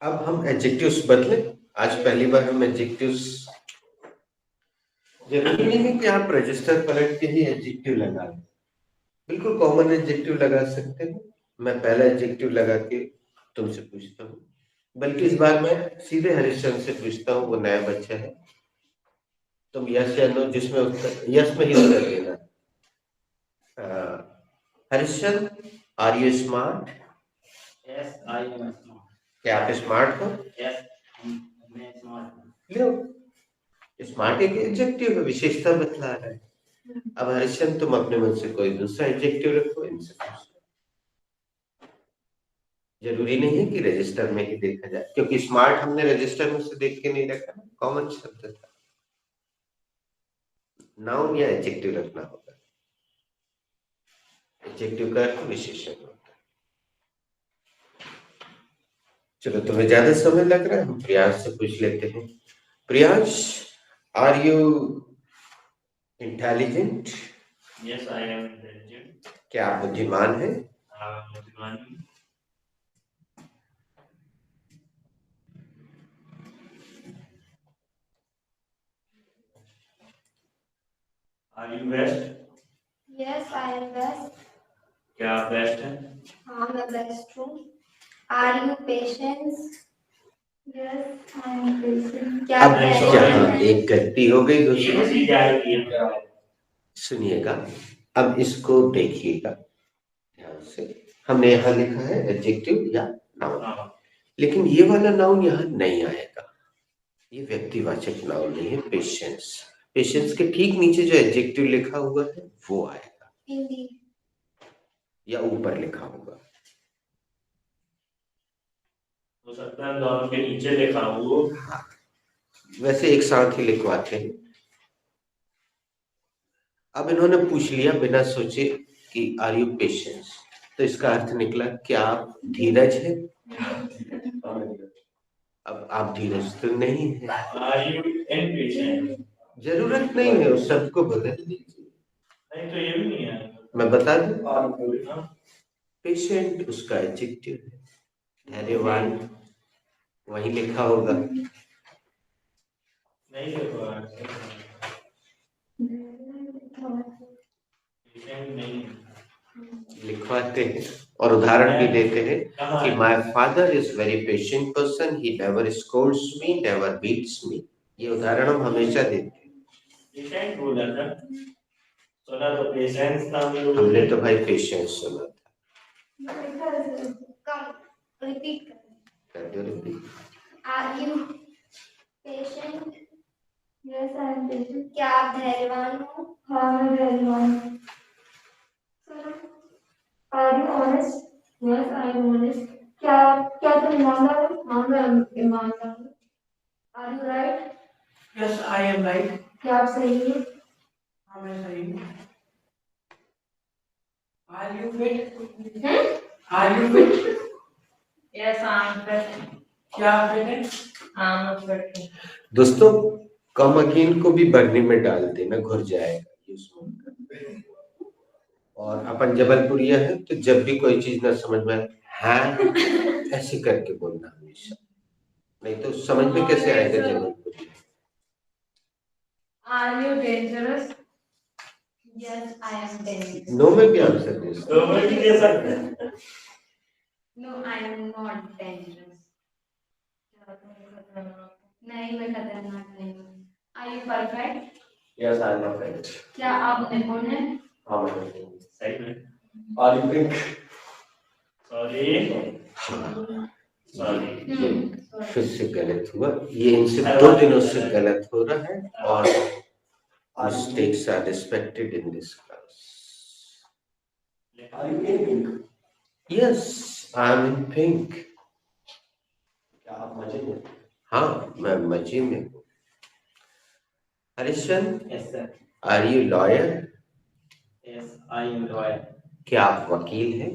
A: अब हम एडजेक्टिव्स बदलें। आज पहली बार हम एडजेक्टिव्स, जरूरी नहीं है कि आप रजिस्टर पलट के ही एडजेक्टिव लगा लें, बिल्कुल कॉमन एडजेक्टिव लगा सकते हैं। मैं पहला एडजेक्टिव लगा के तुमसे पूछता हूँ, बल्कि इस बार मैं सीधे हरिश्चंद्र से पूछता हूँ, वो नया बच्चा है। तुम यस या नो, जिसमें उत्तर यस में ही उत्तर देना। Harishchandra are you smart?
C: Yes I am smart.
A: क्या आप स्मार्ट हो?
C: यस मैं स्मार्ट हूँ।
A: लो, स्मार्ट एक एडजेक्टिव है, विशेषता बतला रहा है। अब हरिश्चंद्र तुम अपने मन से कोई दूसरा एडजेक्टिव रखो, इनसे पूछो। जरूरी नहीं है कि रजिस्टर में ही देखा जाए, क्योंकि स्मार्ट हमने रजिस्टर में से देख के नहीं रखा, कॉमन शब्द था। नाउन या एडजेक्टिव रखना होगा, एडजेक्टिव का अर्थ विशेषण होता है। चलो, तुम्हें ज्यादा समय लग रहा है, हम प्रियांश से पूछ लेते हैं। Priyansh, are you intelligent?
C: Yes I am intelligent.
A: क्या आप बुद्धिमान हैं?
C: हाँ बुद्धिमान हूँ। Are you best?
B: Yes, I am best.
C: क्या आप बेस्ट हैं?
B: हाँ मैं बेस्ट हूँ। Are you patient? Yes, I am patient. क्या
A: अब
B: आप
A: यहाँ एक गलती हो गई दोस्तों,
C: इसी जाएगी क्या?
A: सुनिएगा, अब इसको देखिएगा ध्यान से। हमने यहाँ लिखा है एडजेक्टिव या नाउन, लेकिन ये वाला नाउन यहाँ नहीं आएगा, ये व्यक्तिवाचक नाउन नहीं है। पेशेंस, पेशेंस के ठीक नीचे जो एडजेक्टिव लिखा हुआ है वो आएगा।
B: Indeed.
A: या ऊपर लिखा होगा।
C: हो सकता है दोनों के नीचे लिखा हो।
A: हाँ, वैसे एक साथ ही लिखवाते हैं। अब इन्होंने पूछ लिया बिना सोचे कि आर यू पेशेंस, तो इसका अर्थ निकला क्या आप धीरज है। अब आप धीरज तो नहीं है।
C: Are you impatient?
A: जरूरत नहीं है उस शब्द को बदल दीजिए।
C: नहीं तो ये भी नहीं है।
A: मैं बता दूं, पेशेंट उसका एडजेक्टिव है, धैर्यवान वही लिखा होगा।
C: नहीं देखो नहीं
A: लिखवाते हैं और उदाहरण भी देते हैं कि my father is very patient person, he never scolds me, never beats me. ये उदाहरण हम हमेशा देते हैं।
C: पेशेंट बोला था, सुना तो पेशेंस था।
A: हमने तो भाई पेशेंस सुना था।
B: कम रिपीट
A: कर दो repeat।
B: Are you patient? Yes I am patient. क्या आप धैर्यवान हो? हाँ मैं धैर्यवान हूँ। Are you honest? Yes I am honest. क्या क्या तुम ईमानदार हो? हाँ मैं ईमानदार हूँ। Are you right?
C: Yes I am right.
B: क्या आप सही हैं?
C: हाँ मैं सही हूँ। Are you fit?
B: Are you fit?
D: Yes, I'm fit.
C: क्या फिट है?
D: I'm fit.
A: दोस्तों कम अगेन को भी बढ़ने में डाल देना, घुर जाएगा यूज कर। और अपन जबलपुरिया है तो जब भी कोई चीज ना समझ में आए, हाँ ऐसे करके बोलना हमेशा, नहीं तो समझ में कैसे आएगा जबलपुरी।
D: Are you dangerous?
B: Yes I am dangerous.
A: No में भी आंसर दे सकते
C: तो मैं भी दे सकते हैं।
D: No, I am not dangerous.
B: नहीं मैं खतरनाक नहीं हूँ।
D: Are you perfect?
C: Yes I am right.
D: क्या आप निपुण हैं?
C: हाँ मैं सही में। Are you pink? Sorry sorry
A: फिर से गलत हुआ, ये इनसे 2 दिनों से गलत हो रहा है और mistakes are respected in this class.
C: Are you in pink?
A: Yes, I am in pink.
C: क्या आप मजे में?
A: हाँ मैं मजे में हूँ। Harishan,
C: yes sir.
A: Are you lawyer?
C: Yes I am lawyer.
A: क्या आप वकील हैं?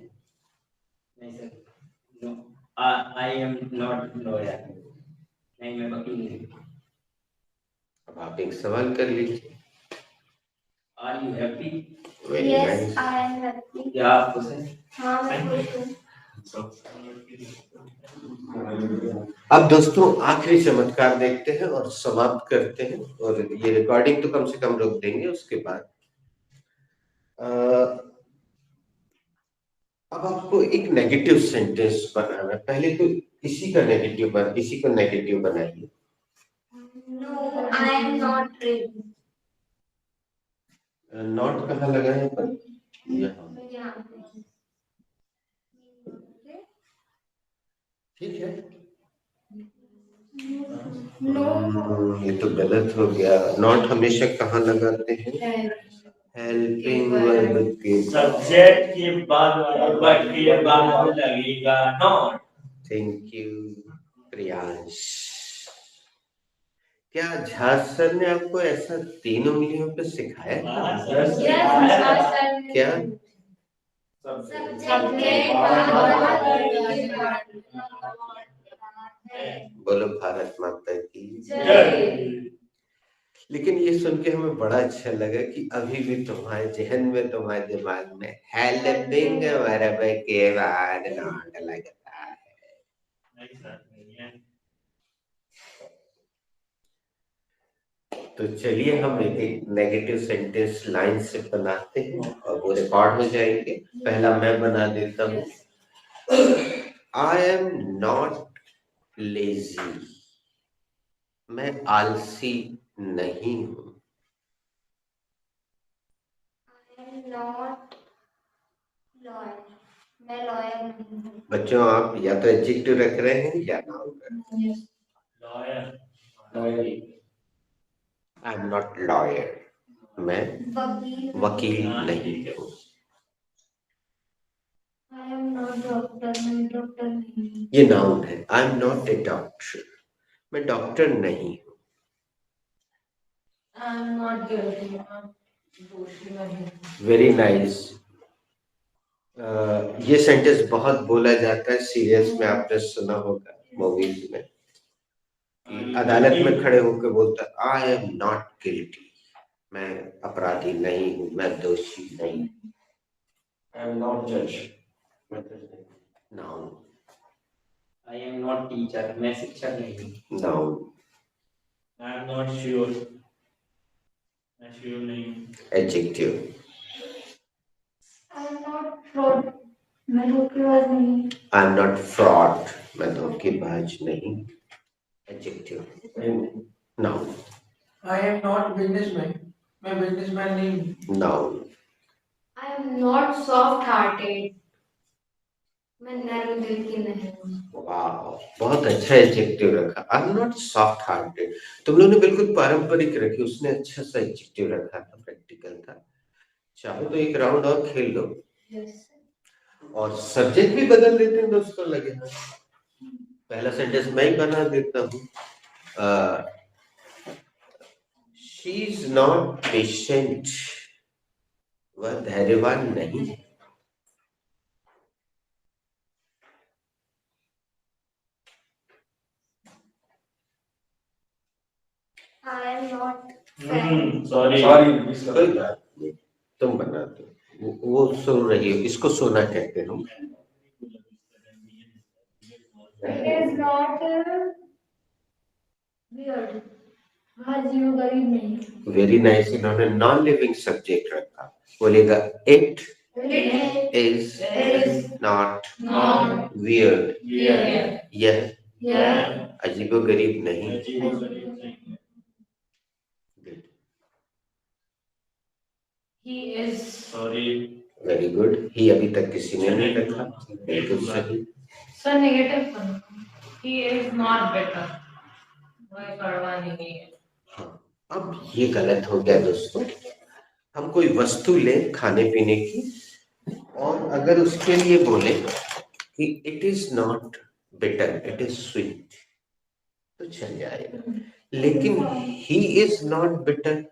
C: नहीं sir, no I am not lawyer. नहीं मैं वकील नहीं।
A: अब आप एक सवाल कर लीजिए।
C: Are you happy?
A: Very
B: yes
A: nice.
B: I am happy.
C: क्या आप खुश हैं?
B: हाँ मैं खुश हूँ।
A: अब दोस्तों आखिरी चमत्कार देखते हैं और समाप्त करते हैं, और ये रिकॉर्डिंग तो कम से कम रोक देंगे उसके बाद। अब आपको एक नेगेटिव सेंटेंस बनाना है। पहले तो इसी को नेगेटिव बनाइए।
B: No I am not ready.
A: Not कहाँ लगा है पर? यहाँ। ठीक है। ये तो गलत हो गया। नॉट हमेशा कहाँ लगाते हैं? हेल्पिंग वर्ब के
C: सब्जेक्ट के बाद वर्ब के बाद लगेगा नॉट।
A: Thank you Priyansh. क्या झा सर ने आपको ऐसा 3 उंगलियों पे सिखाया था? क्या? बोलो भारत माता की
C: जय।
A: लेकिन ये सुन के हमें बड़ा अच्छा लगा कि अभी भी तुम्हारे जहन में, तुम्हारे दिमाग में हेल्पिंग वर्ब के बाद नॉट लगता है। तो चलिए हम एक नेगेटिव सेंटेंस लाइन से बनाते हैं और वो रिकॉर्ड हो जाएंगे। पहला मैं बना देता हूँ। आई एम नॉट लेजी, मैं आलसी नहीं हूँ।
B: आई एम नॉट लॉयर, मैं लॉयर नहीं हूँ।
A: बच्चों आप या तो एडजेक्टिव रख रहे हैं या noun.
C: Lawyer.
A: I am not lawyer, मैं वकील नहीं हूँ।
B: नॉट डॉक्टर, मैं डॉक्टर नहीं।
A: ये नाउन है। आई एम नॉट ए डॉक्टर, मैं डॉक्टर नहीं हूँ।
D: I am not guilty. दोषी नहीं।
A: Very nice. ये सेंटेंस बहुत बोला जाता है सीरियस में, आपने सुना होगा मूवीज में कि अदालत में खड़े होकर बोलता है आई एम नॉट गिल्टी, मैं अपराधी नहीं हूँ, मैं दोषी नहीं।
C: आई एम नॉट जज।
A: Noun.
C: I am not teacher, मैं शिक्षक नहीं।
A: Noun.
C: I am not sure, मैं श्योर नहीं हूँ।
A: Adjective.
B: I am not fraud, मैं धोखेबाज नहीं।
A: आई एम नॉट फ्रॉड, मैं धोखेबाज नहीं। Adjective. Noun.
E: I am not businessman, मैं बिजनेसमैन नहीं हूँ।
A: Noun.
D: I am not soft-hearted. मैं नर्म दिल की नहीं हूँ।
A: वाह, बहुत अच्छा एडजेक्टिव रखा। आई एम नॉट सॉफ्ट हार्टेड। तुम लोगों ने बिल्कुल पारंपरिक रखी, उसने अच्छा सा एडजेक्टिव रखा था, प्रैक्टिकल था। चाहो तो एक राउंड और खेल लो और सब्जेक्ट भी बदल देते हैं दोस्तों, लगे ना। पहला सेंटेंस मैं ही बना देता हूँ। शी इज नॉट पेशेंट, वह धैर्यवान नहीं है।
B: I am not
C: सॉरी
A: कोई बात नहीं, तुम बना दो। वो सो रही है, इसको सोना कहते हैं हम।
B: It is not weird, वह जीव गरीब नहीं।
A: Very nice. इन्होंने नॉन लिविंग सब्जेक्ट रखा। बोलेगा इट इज नॉट वियर्ड, यह अजीबोगरीब नहीं। Good.
D: He is
C: sorry.
A: Very good. He अभी तक किसी ने नहीं रखा, बिल्कुल सही।
D: so negative one. He is not better. वह कड़वा नहीं है।
A: हाँ, अब ये गलत हो गया दोस्तों। हम कोई वस्तु लें खाने पीने की और अगर उसके लिए बोले कि it is not bitter, it is sweet, तो चल जाएगा। लेकिन he is not bitter,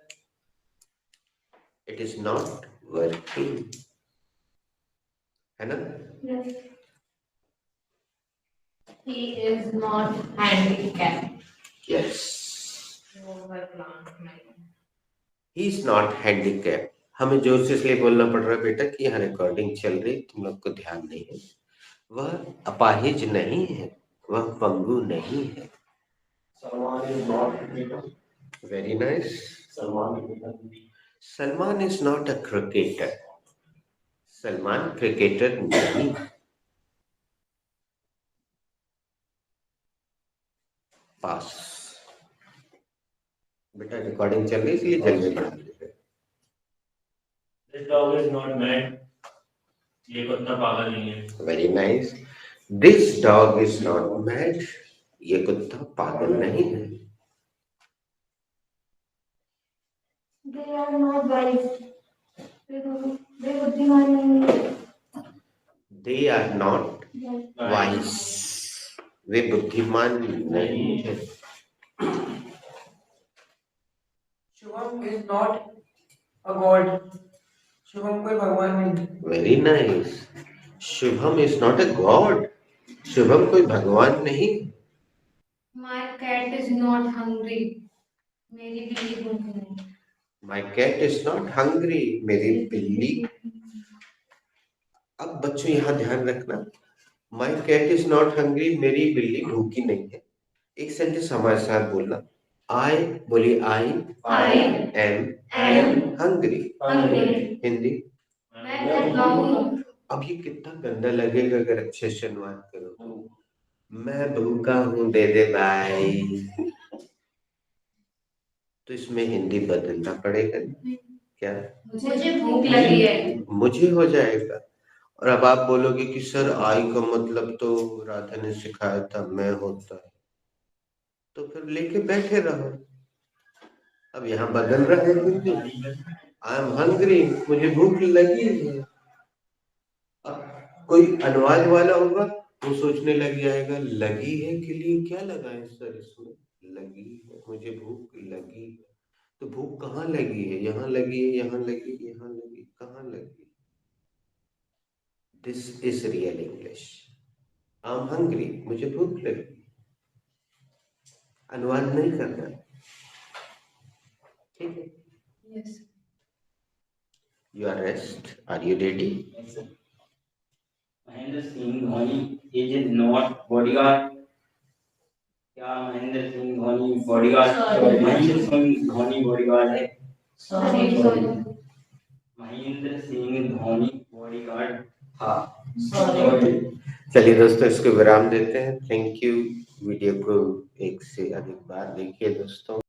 A: it is not working, है ना।
B: Yes.
D: He is not handicapped.
A: Yes,
D: वो विकलांग नहीं।
A: He is not handicap. हमें जोर से इसलिए बोलना पड़ रहा है बेटा कि यहाँ रिकॉर्डिंग चल रही, तुम लोग को ध्यान नहीं है। वह अपाहिज नहीं है, वह पंगु नहीं है।
C: Salman is not cricketer.
A: Very nice. Salman is not a cricketer, Salman cricketer नहीं। पास। बेटा रिकॉर्डिंग चल रही इसलिए जल्दी बढ़ा दीजिए।
C: This dog is not mad, ये कुत्ता पागल नहीं है।
A: Very nice. This dog is not mad, ये कुत्ता पागल नहीं है।
B: They are not wise, वे बुद्धिमान नहीं हैं।
A: दे आर नॉट वाइज, वे बुद्धिमान नहीं है।
E: Shubham is not a God, Shubham कोई भगवान नहीं।
A: Very nice. Shubham is not a God, Shubham कोई भगवान नहीं।
D: My cat is not hungry. मेरी बिल्ली भूखी नहीं।
A: My cat is not hungry, मेरी बिल्ली। अब बच्चों यहाँ ध्यान रखना, my cat is not hungry, मेरी बिल्ली भूखी नहीं है। एक सेंटेंस हमारे साथ बोलना। आई बोलिए, आई एम हंग्री। हिंदी।
D: मैं भूखा हूँ।
A: अब ये कितना गंदा लगेगा अगर अच्छे से अनुवाद करो। मैं भूखा हूँ, दे दे भाई। तो इसमें हिंदी बदलना पड़ेगा क्या?
D: मुझे भूख लगी है।
A: मुझे हो जाएगा। और अब आप बोलोगे कि सर आई का मतलब तो राधा ने सिखाया था, मैं होता है, तो फिर लेके बैठे रहो। अब यहाँ बदल रहा है हिंदी। आई एम हंग्री, मुझे भूख लगी है। कोई अनुवाद वाला होगा वो सोचने लग जाएगा लगी है के लिए क्या लगा है सर इसमें, लगी है, मुझे भूख लगी है, तो भूख कहाँ लगी है, यहाँ लगी है, यहाँ लगी, यहाँ लगी, कहाँ लगी। This is real English. I am hungry, मुझे भूख लगी। अनुवाद नहीं करना, ठीक है।
E: Yes.
A: You are rest. Are you ready?
C: Yes, sir. Mahendra Singh Dhoni is not bodyguard. क्या Mahendra Singh Dhoni bodyguard?
E: Sorry.
C: Mahendra Singh Dhoni bodyguard है?
E: Sorry.
C: महेंद्र सिंह धोनी बॉडीगार्ड था।
E: Sorry.
A: चलिए दोस्तों, इसको विराम देते हैं। Thank you. वीडियो को एक से अधिक बार देखिए दोस्तों।